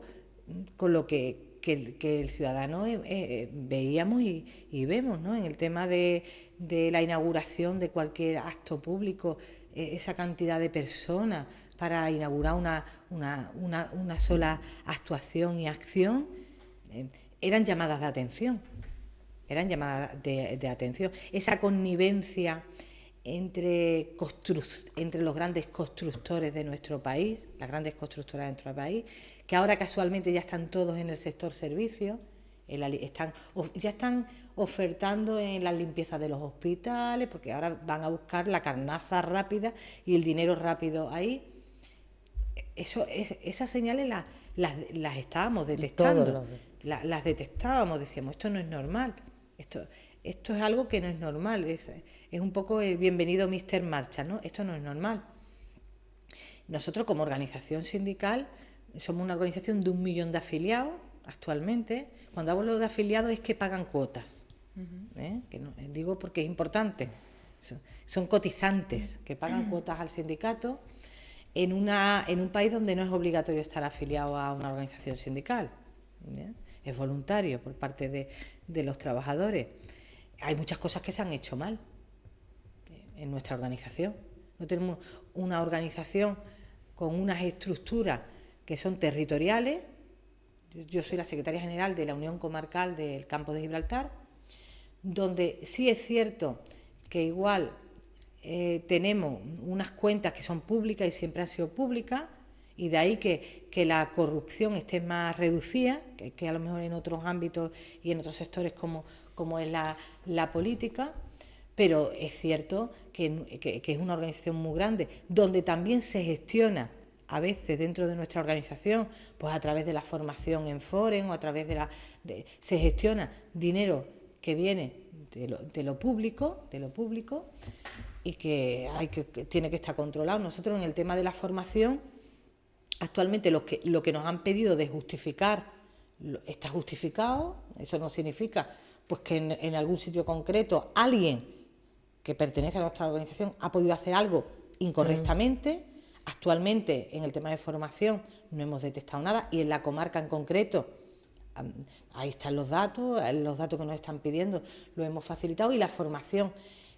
con lo que el ciudadano veíamos y vemos, ¿no? En el tema de la inauguración de cualquier acto público, esa cantidad de personas para inaugurar una sola actuación y acción, eran llamadas de atención. Eran llamadas de atención. Esa connivencia entre los grandes constructores de nuestro país, las grandes constructoras de nuestro país, que ahora casualmente ya están todos en el sector servicios, ya están ofertando en la limpieza de los hospitales, porque ahora van a buscar la carnaza rápida y el dinero rápido ahí. Esas señales las estábamos detectando, las detectábamos, decíamos, esto no es normal, esto es algo que no es normal, es un poco el bienvenido Mr. Marcha, ¿no? Esto no es normal. Nosotros como organización sindical somos una organización de 1 millón de afiliados actualmente. Cuando hablo de afiliados es que pagan cuotas, que no, digo porque es importante, son cotizantes que pagan cuotas al sindicato en un país donde no es obligatorio estar afiliado a una organización sindical, es voluntario por parte de los trabajadores. Hay muchas cosas que se han hecho mal en nuestra organización. No tenemos una organización con unas estructuras que son territoriales. Yo soy la secretaria general de la Unión Comarcal del Campo de Gibraltar, donde sí es cierto que igual tenemos unas cuentas que son públicas y siempre han sido públicas, y de ahí que la corrupción esté más reducida, que a lo mejor en otros ámbitos y en otros sectores como es la política, pero es cierto que es una organización muy grande, donde también se gestiona a veces dentro de nuestra organización, pues a través de la formación en Foren o a través se gestiona dinero que viene de lo público y que tiene que estar controlado. Nosotros en el tema de la formación, actualmente lo que nos han pedido de justificar está justificado. Eso no significa pues que en algún sitio concreto alguien que pertenece a nuestra organización ha podido hacer algo incorrectamente. Actualmente en el tema de formación no hemos detectado nada, y en la comarca en concreto ahí están los datos que nos están pidiendo los hemos facilitado, y la formación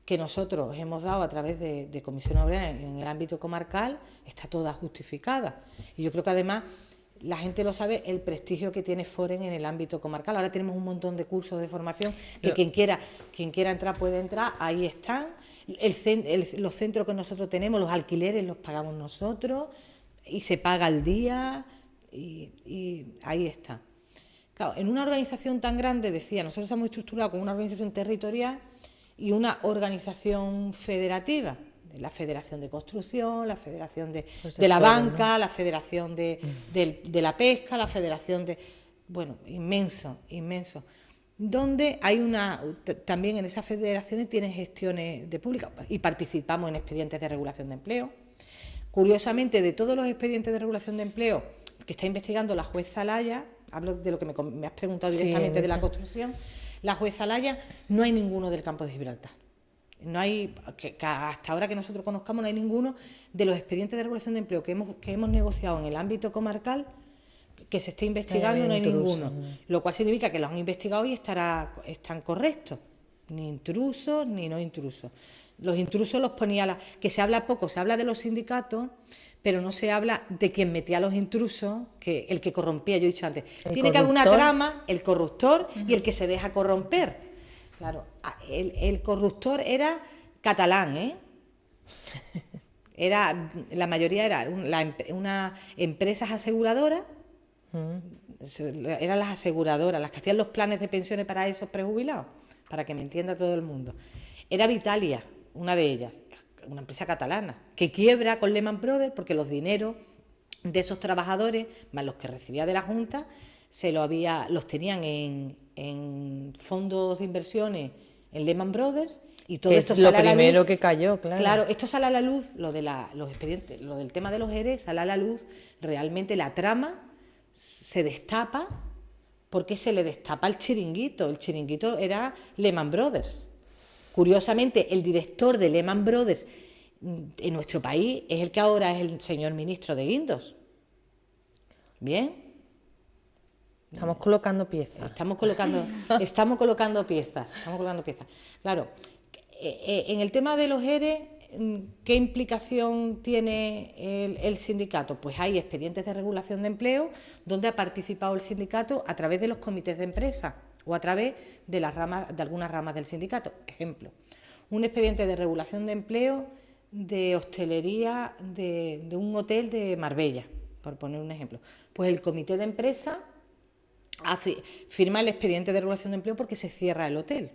que nosotros hemos dado a través de Comisión Obrera en el ámbito comarcal está toda justificada. Y yo creo que además la gente lo sabe, el prestigio que tiene Foren en el ámbito comarcal. Ahora tenemos un montón de cursos de formación que quien quiera entrar puede entrar, ahí están. Los centros que nosotros tenemos, los alquileres los pagamos nosotros y se paga al día, y ahí está. Claro, en una organización tan grande, decía, nosotros estamos estructurados como una organización territorial y una organización federativa, la Federación de Construcción, la Federación de la Banca, ¿no? La Federación de la Pesca, la Federación de... Bueno, inmenso, donde hay también en esas federaciones tienen gestiones de pública y participamos en expedientes de regulación de empleo. Curiosamente, de todos los expedientes de regulación de empleo que está investigando la juez Zalaya, hablo de lo que me has preguntado directamente de la construcción, la juez Zalaya, no hay ninguno del Campo de Gibraltar. No hay, que hasta ahora que nosotros conozcamos, no hay ninguno de los expedientes de regulación de empleo que hemos negociado en el ámbito comarcal que se esté investigando, no hay ninguno. Lo cual significa que los han investigado y están correctos, ni intrusos ni no intrusos. Los intrusos los ponía que se habla poco, se habla de los sindicatos, pero no se habla de quien metía a los intrusos, que el que corrompía, yo he dicho antes. Tiene que haber una trama, el corruptor y el que se deja corromper. Claro, el corruptor era catalán, ¿eh? La mayoría eran unas empresas aseguradoras, eran las aseguradoras, las que hacían los planes de pensiones para esos prejubilados, para que me entienda todo el mundo. Era Vitalia, una de ellas, una empresa catalana, que quiebra con Lehman Brothers porque los dineros de esos trabajadores, más los que recibía de la Junta, los tenían en fondos de inversiones en Lehman Brothers, y todo esto sale a la luz. Lo primero que cayó, claro. Claro, esto sale a la luz, lo de los expedientes, lo del tema de los ERE sale a la luz, realmente la trama se destapa, porque se le destapa el chiringuito era Lehman Brothers. Curiosamente, el director de Lehman Brothers en nuestro país es el que ahora es el señor ministro de Guindos. ¿Bien? Estamos colocando piezas. Estamos colocando piezas. Claro, en el tema de los ERE, ¿qué implicación tiene el sindicato? Pues hay expedientes de regulación de empleo donde ha participado el sindicato a través de los comités de empresa o a través de algunas ramas del sindicato. Ejemplo, un expediente de regulación de empleo de hostelería de un hotel de Marbella, por poner un ejemplo. Pues el comité de empresa firma el expediente de regulación de empleo porque se cierra el hotel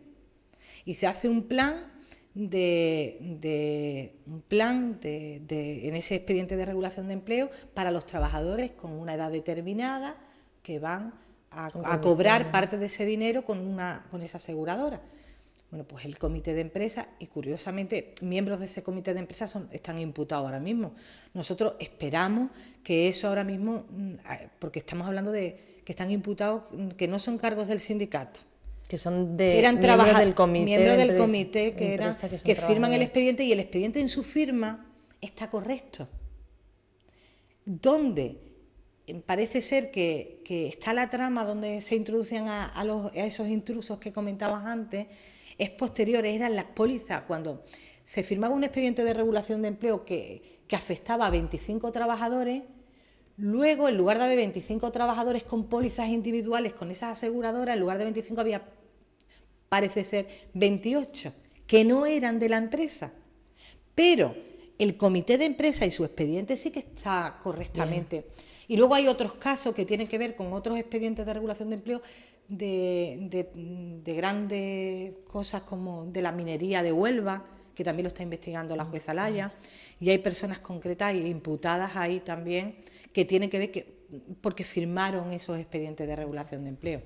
y se hace un plan en ese expediente de regulación de empleo para los trabajadores con una edad determinada que van a cobrar parte de ese dinero con esa aseguradora. Bueno, pues el comité de empresa, y curiosamente miembros de ese comité de empresa están imputados ahora mismo. Nosotros esperamos que eso ahora mismo, porque estamos hablando de que están imputados, que no son cargos del sindicato, que son miembros del comité que firman el expediente, y el expediente en su firma está correcto. Donde parece ser que está la trama donde se introducían a esos intrusos que comentabas antes, es posterior, eran las pólizas, cuando se firmaba un expediente de regulación de empleo que afectaba a 25 trabajadores, luego en lugar de haber 25 trabajadores con pólizas individuales con esas aseguradoras, en lugar de 25 había, parece ser, 28, que no eran de la empresa. Pero el comité de empresa y su expediente sí que está correctamente. Bien. Y luego hay otros casos que tienen que ver con otros expedientes de regulación de empleo de grandes cosas como de la minería de Huelva, que también lo está investigando la jueza Laya, y hay personas concretas e imputadas ahí también que tienen que ver porque firmaron esos expedientes de regulación de empleo.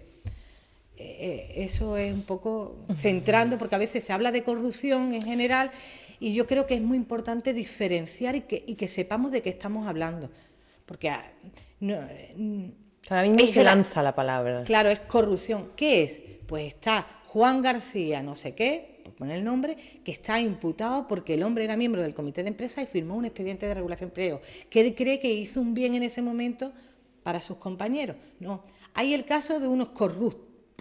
Eso es un poco centrando, porque a veces se habla de corrupción en general y yo creo que es muy importante diferenciar y que sepamos de qué estamos hablando, porque ahora mismo se lanza la palabra. Claro, es corrupción. ¿Qué es? Pues está Juan García, no sé qué, por poner el nombre, que está imputado porque el hombre era miembro del comité de empresa y firmó un expediente de regulación de empleo, que él cree que hizo un bien en ese momento para sus compañeros. No, hay el caso de unos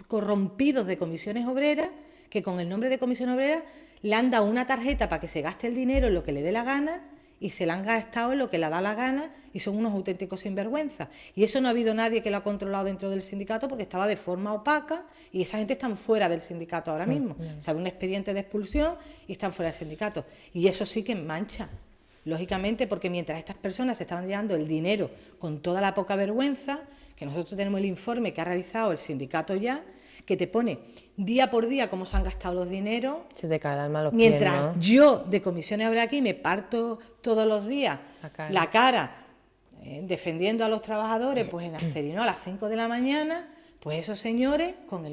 corrompidos de comisiones obreras que con el nombre de comisión obrera le han dado una tarjeta para que se gaste el dinero en lo que le dé la gana y se la han gastado en lo que le da la gana y son unos auténticos sinvergüenzas. Y eso no ha habido nadie que lo ha controlado dentro del sindicato porque estaba de forma opaca y esa gente está fuera del sindicato ahora mismo. Sale un expediente de expulsión y están fuera del sindicato. Y eso sí que mancha, lógicamente, porque mientras estas personas se estaban llevando el dinero con toda la poca vergüenza, que nosotros tenemos el informe que ha realizado el sindicato ya, que te pone día por día cómo se han gastado los dineros. Se te cae el alma a los mientras pies, ¿no? Yo de comisiones obreras aquí me parto todos los días la cara defendiendo a los trabajadores, pues en Acerino a las 5 de la mañana, pues esos señores con la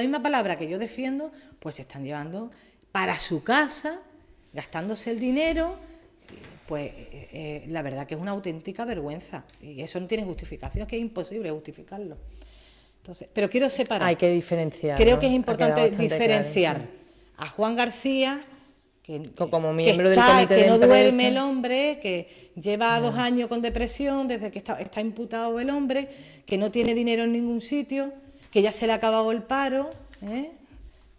misma palabra que yo defiendo, pues se están llevando para su casa, gastándose el dinero. Pues la verdad que es una auténtica vergüenza y eso no tiene justificación, es que es imposible justificarlo. Entonces, pero quiero separar. Hay que diferenciar. Creo que es importante diferenciar claro. A Juan García, que como miembro del comité de que no empresa. Duerme el hombre, que lleva 2 años con depresión desde que está imputado el hombre, que no tiene dinero en ningún sitio, que ya se le ha acabado el paro,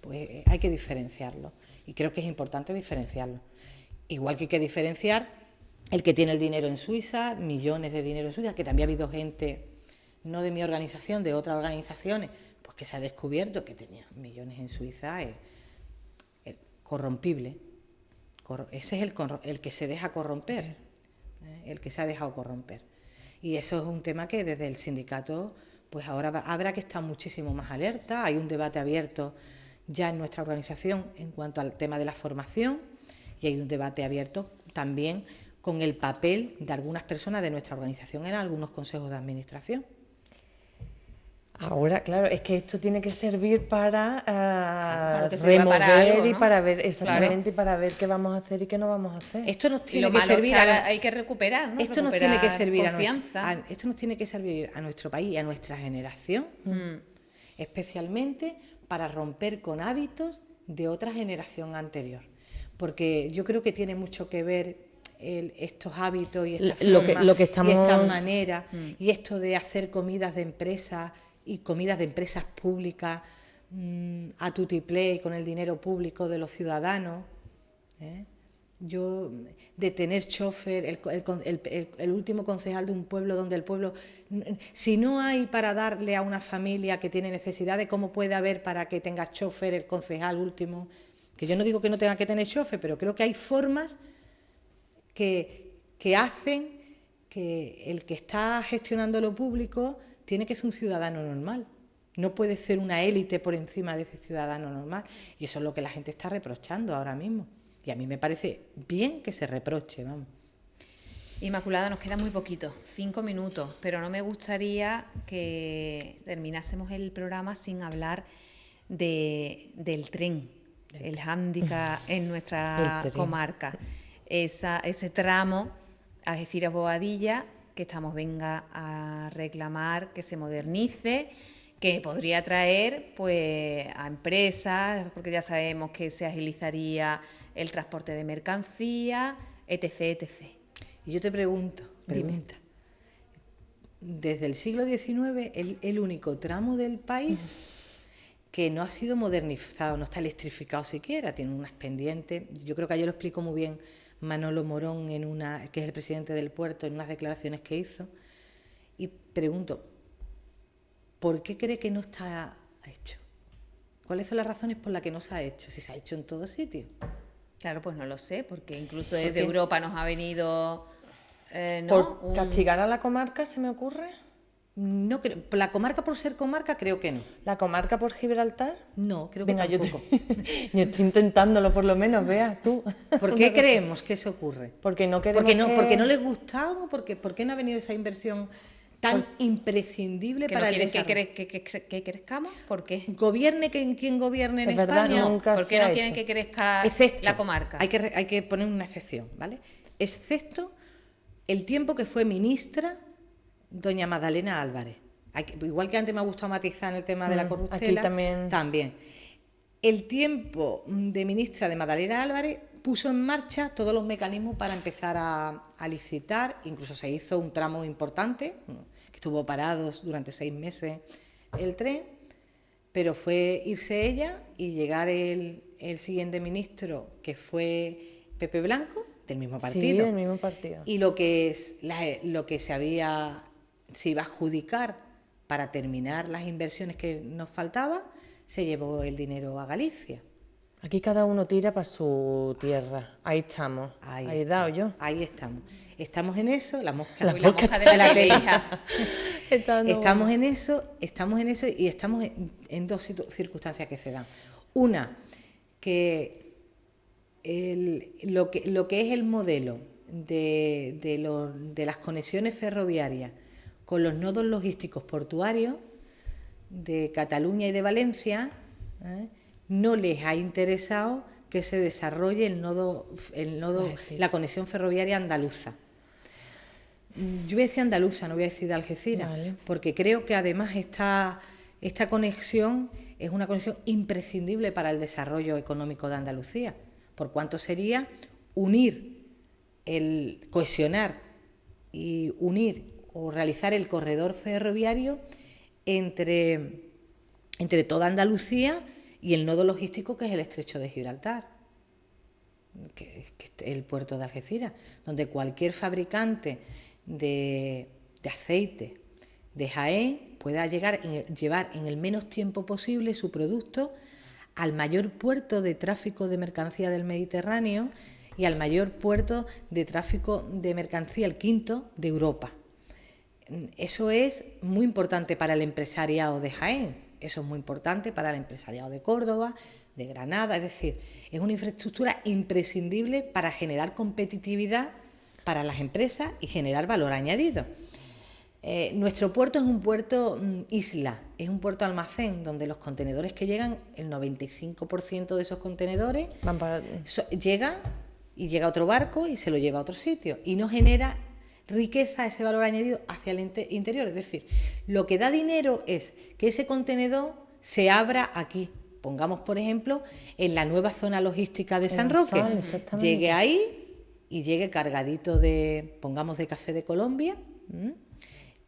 pues hay que diferenciarlo. Y creo que es importante diferenciarlo. Igual que hay que diferenciar el que tiene el dinero en Suiza, millones de dinero en Suiza, que también ha habido gente, no de mi organización, de otras organizaciones, pues que se ha descubierto que tenía millones en Suiza, es corrompible. Ese es el que se deja corromper, el que se ha dejado corromper. Y eso es un tema que desde el sindicato, pues ahora habrá que estar muchísimo más alerta. Hay un debate abierto ya en nuestra organización en cuanto al tema de la formación, y hay un debate abierto también con el papel de algunas personas de nuestra organización en algunos consejos de administración. Ahora, claro, es que esto tiene que servir para remover para algo, ¿no? y para ver exactamente, claro. Y para ver qué vamos a hacer y qué no vamos a hacer. Esto nos tiene que servir hay que recuperar, ¿no? Esto nos recuperar tiene que servir esto nos tiene que servir a nuestro país y a nuestra generación, especialmente para romper con hábitos de otra generación anterior, porque yo creo que tiene mucho que ver estos hábitos y estas formas y estas maneras y esto de hacer comidas de empresas y comidas de empresas públicas a tutiplay con el dinero público de los ciudadanos, Yo, de tener chofer, el último concejal de un pueblo donde el pueblo, si no hay para darle a una familia que tiene necesidades, ¿cómo puede haber para que tenga chofer el concejal último? Que yo no digo que no tenga que tener chofer, pero creo que hay formas que hacen que el que está gestionando lo público tiene que ser un ciudadano normal. No puede ser una élite por encima de ese ciudadano normal. Y eso es lo que la gente está reprochando ahora mismo. Y a mí me parece bien que se reproche, vamos. Inmaculada, nos queda muy poquito, 5 minutos, pero no me gustaría que terminásemos el programa sin hablar del tren, el hándicap en nuestra comarca. Ese tramo Algeciras-Boadilla, que estamos a reclamar que se modernice, que podría traer pues a empresas, porque ya sabemos que se agilizaría el transporte de mercancía, etc. Y yo te pregunto, desde el siglo XIX, el único tramo del país que no ha sido modernizado, no está electrificado siquiera, tiene unas pendientes. Yo creo que ayer lo explicó muy bien Manolo Morón, que es el presidente del puerto, en unas declaraciones que hizo. Y pregunto, ¿por qué cree que no está hecho? ¿Cuáles son las razones por las que no se ha hecho? Si se ha hecho en todo sitio. Claro, pues no lo sé, porque incluso desde Europa nos ha venido... ¿Por castigar a la comarca, se me ocurre? No creo. La comarca por ser comarca, creo que no. ¿La comarca por Gibraltar? No, creo que tampoco. Yo estoy intentándolo, por lo menos, Bea, tú. ¿Por qué creemos que eso ocurre? Porque no queremos porque no les gustamos, ¿por qué no ha venido esa inversión tan imprescindible para el desarrollo? ¿Que crezcamos? ¿Por qué? Gobierne quien gobierne en España. ¿Por qué no quieren que crezca la comarca? Hay que poner una excepción, ¿vale? Excepto el tiempo que fue ministra doña Magdalena Álvarez. Igual que antes me ha gustado matizar en el tema de la corruptela, aquí también. El tiempo de ministra de Magdalena Álvarez puso en marcha todos los mecanismos para empezar a licitar, incluso se hizo un tramo importante, que estuvo parado durante 6 meses el tren, pero fue irse ella y llegar el siguiente ministro, que fue Pepe Blanco, del mismo partido. Sí, del mismo partido. Y lo que se iba a adjudicar para terminar las inversiones que nos faltaban, se llevó el dinero a Galicia. Aquí cada uno tira para su tierra. Ahí estamos. Ahí he dado yo. Ahí estamos. Estamos en eso, la mosca de la tela. Estamos en eso y estamos en dos circunstancias que se dan. Una, que lo que es el modelo de las conexiones ferroviarias con los nodos logísticos portuarios de Cataluña y de Valencia, no les ha interesado que se desarrolle el nodo, la conexión ferroviaria andaluza. Yo voy a decir andaluza, no voy a decir de Algeciras, vale, porque creo que además esta conexión es una conexión imprescindible para el desarrollo económico de Andalucía, por cuanto sería cohesionar y unir o realizar el corredor ferroviario entre toda Andalucía y el nodo logístico que es el estrecho de Gibraltar, que es el puerto de Algeciras, donde cualquier fabricante de aceite de Jaén pueda llevar en el menos tiempo posible su producto al mayor puerto de tráfico de mercancía del Mediterráneo y al mayor puerto de tráfico de mercancía, el quinto, de Europa. Eso es muy importante para el empresariado de Jaén, eso es muy importante para el empresariado de Córdoba, de Granada, es decir, es una infraestructura imprescindible para generar competitividad para las empresas y generar valor añadido. Nuestro puerto es un puerto isla, es un puerto almacén donde los contenedores que llegan, el 95% de esos contenedores llegan y llega otro barco y se lo lleva a otro sitio y no genera riqueza, ese valor añadido hacia el interior. Es decir, lo que da dinero es que ese contenedor se abra aquí. Pongamos, por ejemplo, en la nueva zona logística de San Roque. Llegue ahí y llegue cargadito de, pongamos, de café de Colombia,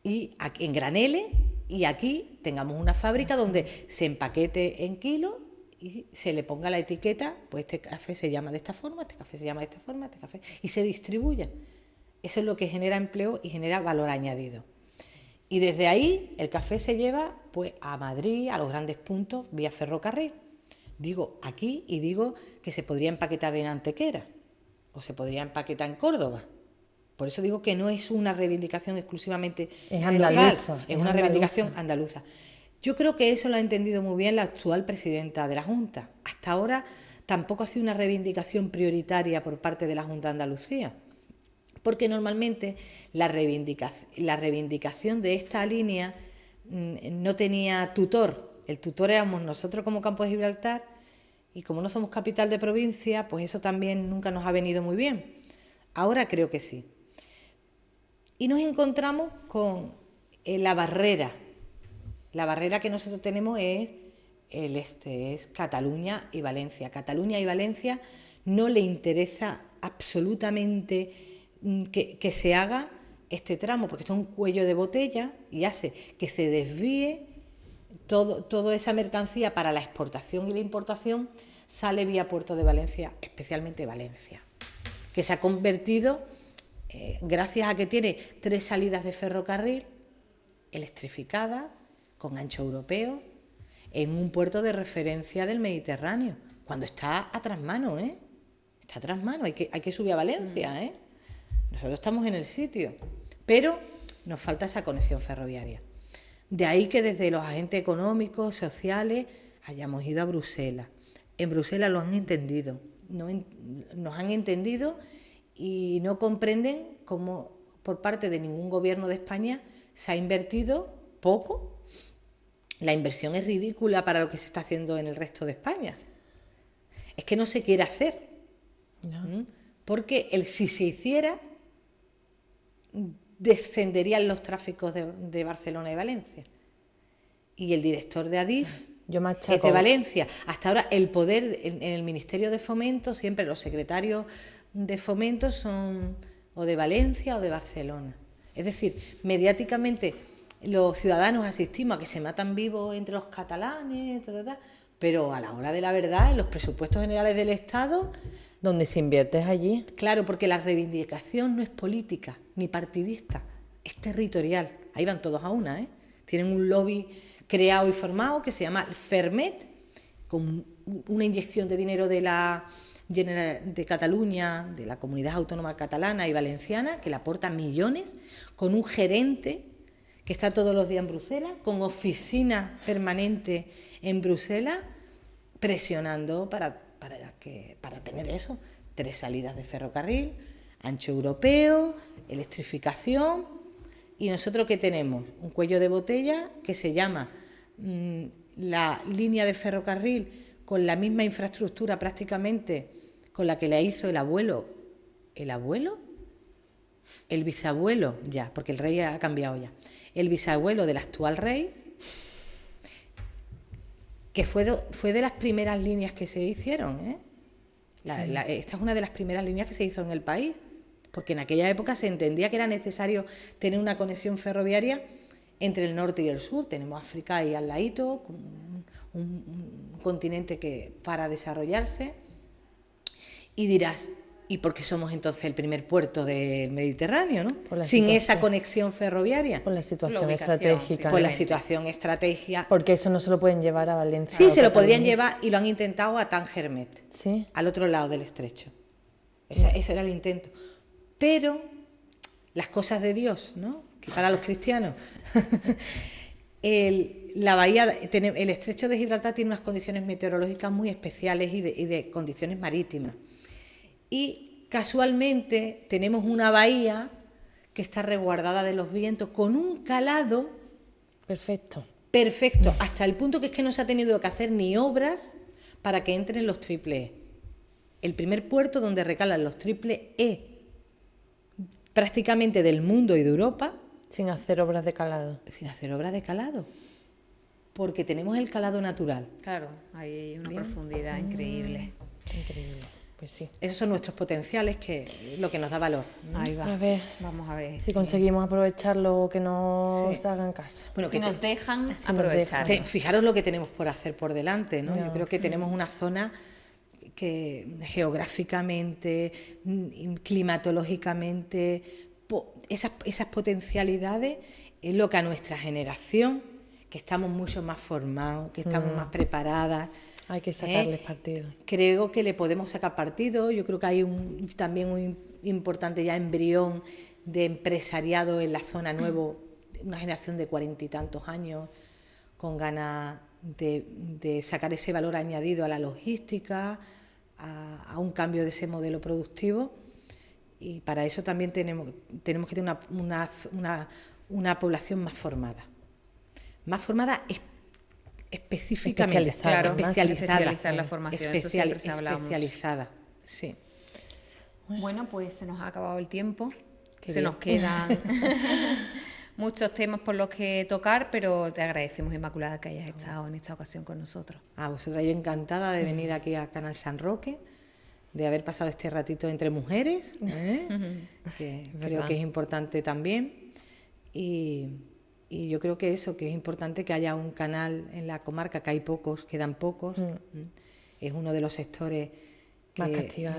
y aquí en graneles, y aquí tengamos una fábrica donde se empaquete en kilos y se le ponga la etiqueta, pues este café se llama de esta forma, este café se llama de esta forma, este café, y se distribuya. Eso es lo que genera empleo y genera valor añadido. Y desde ahí el café se lleva pues a Madrid, a los grandes puntos, vía ferrocarril. Digo aquí y digo que se podría empaquetar en Antequera o se podría empaquetar en Córdoba. Por eso digo que no es una reivindicación exclusivamente local, es una reivindicación andaluza. Yo creo que eso lo ha entendido muy bien la actual presidenta de la Junta. Hasta ahora tampoco ha sido una reivindicación prioritaria por parte de la Junta de Andalucía, porque normalmente la reivindicación de esta línea no tenía tutor. El tutor éramos nosotros como Campo de Gibraltar, y como no somos capital de provincia, pues eso también nunca nos ha venido muy bien. Ahora creo que sí. Y nos encontramos con la barrera. La barrera que nosotros tenemos es el este, es Cataluña y Valencia. Cataluña y Valencia no le interesa absolutamente que se haga este tramo, porque esto es un cuello de botella y hace que se desvíe toda esa mercancía para la exportación y la importación, sale vía Puerto de Valencia, especialmente Valencia, que se ha convertido, gracias a que tiene 3 salidas de ferrocarril electrificadas, con ancho europeo, en un puerto de referencia del Mediterráneo, cuando está a trasmano, está a trasmano, hay que subir a Valencia, Nosotros estamos en el sitio, pero nos falta esa conexión ferroviaria. De ahí que desde los agentes económicos, sociales, hayamos ido a Bruselas. En Bruselas lo han entendido, nos han entendido y no comprenden cómo por parte de ningún gobierno de España se ha invertido poco. La inversión es ridícula para lo que se está haciendo en el resto de España. Es que no se quiere hacer. No. Porque si se hiciera, descenderían los tráficos de Barcelona y Valencia. Y el director de Adif es de Valencia. Hasta ahora el poder en el Ministerio de Fomento, siempre los secretarios de Fomento son o de Valencia o de Barcelona. Es decir, mediáticamente los ciudadanos asistimos a que se matan vivos entre los catalanes, pero a la hora de la verdad, en los presupuestos generales del Estado, donde se invierte es allí. Claro, porque la reivindicación no es política ni partidista, es territorial. Ahí van todos a una, Tienen un lobby creado y formado que se llama Fermet, con una inyección de dinero de Cataluña, de la comunidad autónoma catalana y valenciana, que le aporta millones, con un gerente que está todos los días en Bruselas, con oficina permanente en Bruselas, presionando para tener eso, 3 salidas de ferrocarril, ancho europeo, electrificación. Y nosotros ¿qué tenemos? Un cuello de botella que se llama la línea de ferrocarril, con la misma infraestructura prácticamente con la que la hizo el bisabuelo, ya, porque el rey ha cambiado ya, el bisabuelo del actual rey, que fue de las primeras líneas que se hicieron, esta es una de las primeras líneas que se hizo en el país, porque en aquella época se entendía que era necesario tener una conexión ferroviaria entre el norte y el sur. Tenemos África ahí al ladito, un continente que para desarrollarse. Y dirás, ¿y por qué somos entonces el primer puerto del Mediterráneo, ¿no? Sin esa conexión ferroviaria. Por la situación estratégica. Por la situación estratégica. Porque eso no se lo pueden llevar a Valencia. Sí, se lo podrían llevar y lo han intentado a Tangermet, ¿sí? Al otro lado del estrecho. Ese era el intento. Pero las cosas de Dios, ¿no? Que para los cristianos. La bahía, el estrecho de Gibraltar tiene unas condiciones meteorológicas muy especiales y de condiciones marítimas. Y casualmente tenemos una bahía que está resguardada de los vientos con un calado perfecto, hasta el punto que es que no se ha tenido que hacer ni obras para que entren los triple E. El primer puerto donde recalan los triple E prácticamente del mundo y de Europa. Sin hacer obras de calado. Sin hacer obras de calado. Porque tenemos el calado natural. Claro, hay una profundidad increíble. Increíble. Pues sí. Esos son nuestros potenciales, que lo que nos da valor. Ahí va. A ver, vamos a ver. Si conseguimos aprovecharlo, que nos hagan caso. Bueno, si nos dejan si aprovechar. Fijaros lo que tenemos por hacer por delante, ¿no? No. Yo creo que tenemos una zona que geográficamente, climatológicamente, esas potencialidades es lo que a nuestra generación, que estamos mucho más formados, que estamos más preparadas, hay que sacarles partido. Creo que le podemos sacar partido. Yo creo que hay también un importante ya embrión de empresariado en la zona nuevo, una generación de 40 y tantos años, con ganas de sacar ese valor añadido a la logística, a un cambio de ese modelo productivo. Y para eso también tenemos que tener una población más formada. Más formada específicamente, especializada en la formación, eso siempre se ha hablado especializada, sí. Bueno, pues se nos ha acabado el tiempo, nos quedan muchos temas por los que tocar, pero te agradecemos, Inmaculada, que hayas estado en esta ocasión con nosotros. A vosotras, yo encantada de venir aquí a Canal San Roque, de haber pasado este ratito entre mujeres, que creo que es importante también, y yo creo que es importante que haya un canal en la comarca, que hay pocos, quedan pocos. Es uno de los sectores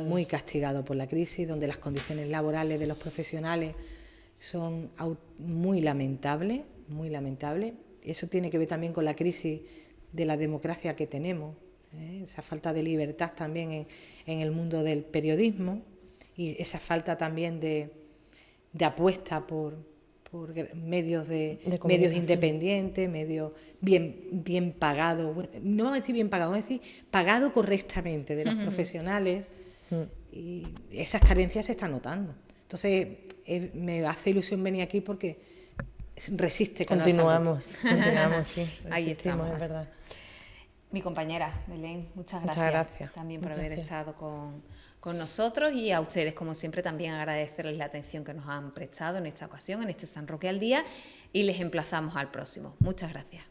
muy castigado por la crisis, donde las condiciones laborales de los profesionales son muy lamentables, muy lamentables. Eso tiene que ver también con la crisis de la democracia que tenemos, esa falta de libertad también en el mundo del periodismo, y esa falta también de apuesta por medios medios independientes, medios bien pagados, bueno, no vamos a decir bien pagados, vamos a decir pagado correctamente de los profesionales, y esas carencias se están notando. Entonces me hace ilusión venir aquí porque resiste. Continuamos, sí, ahí estamos, es verdad. Mi compañera Belén, muchas gracias también por haber estado con nosotros, y a ustedes, como siempre, también agradecerles la atención que nos han prestado en esta ocasión, en este San Roque al Día, y les emplazamos al próximo. Muchas gracias.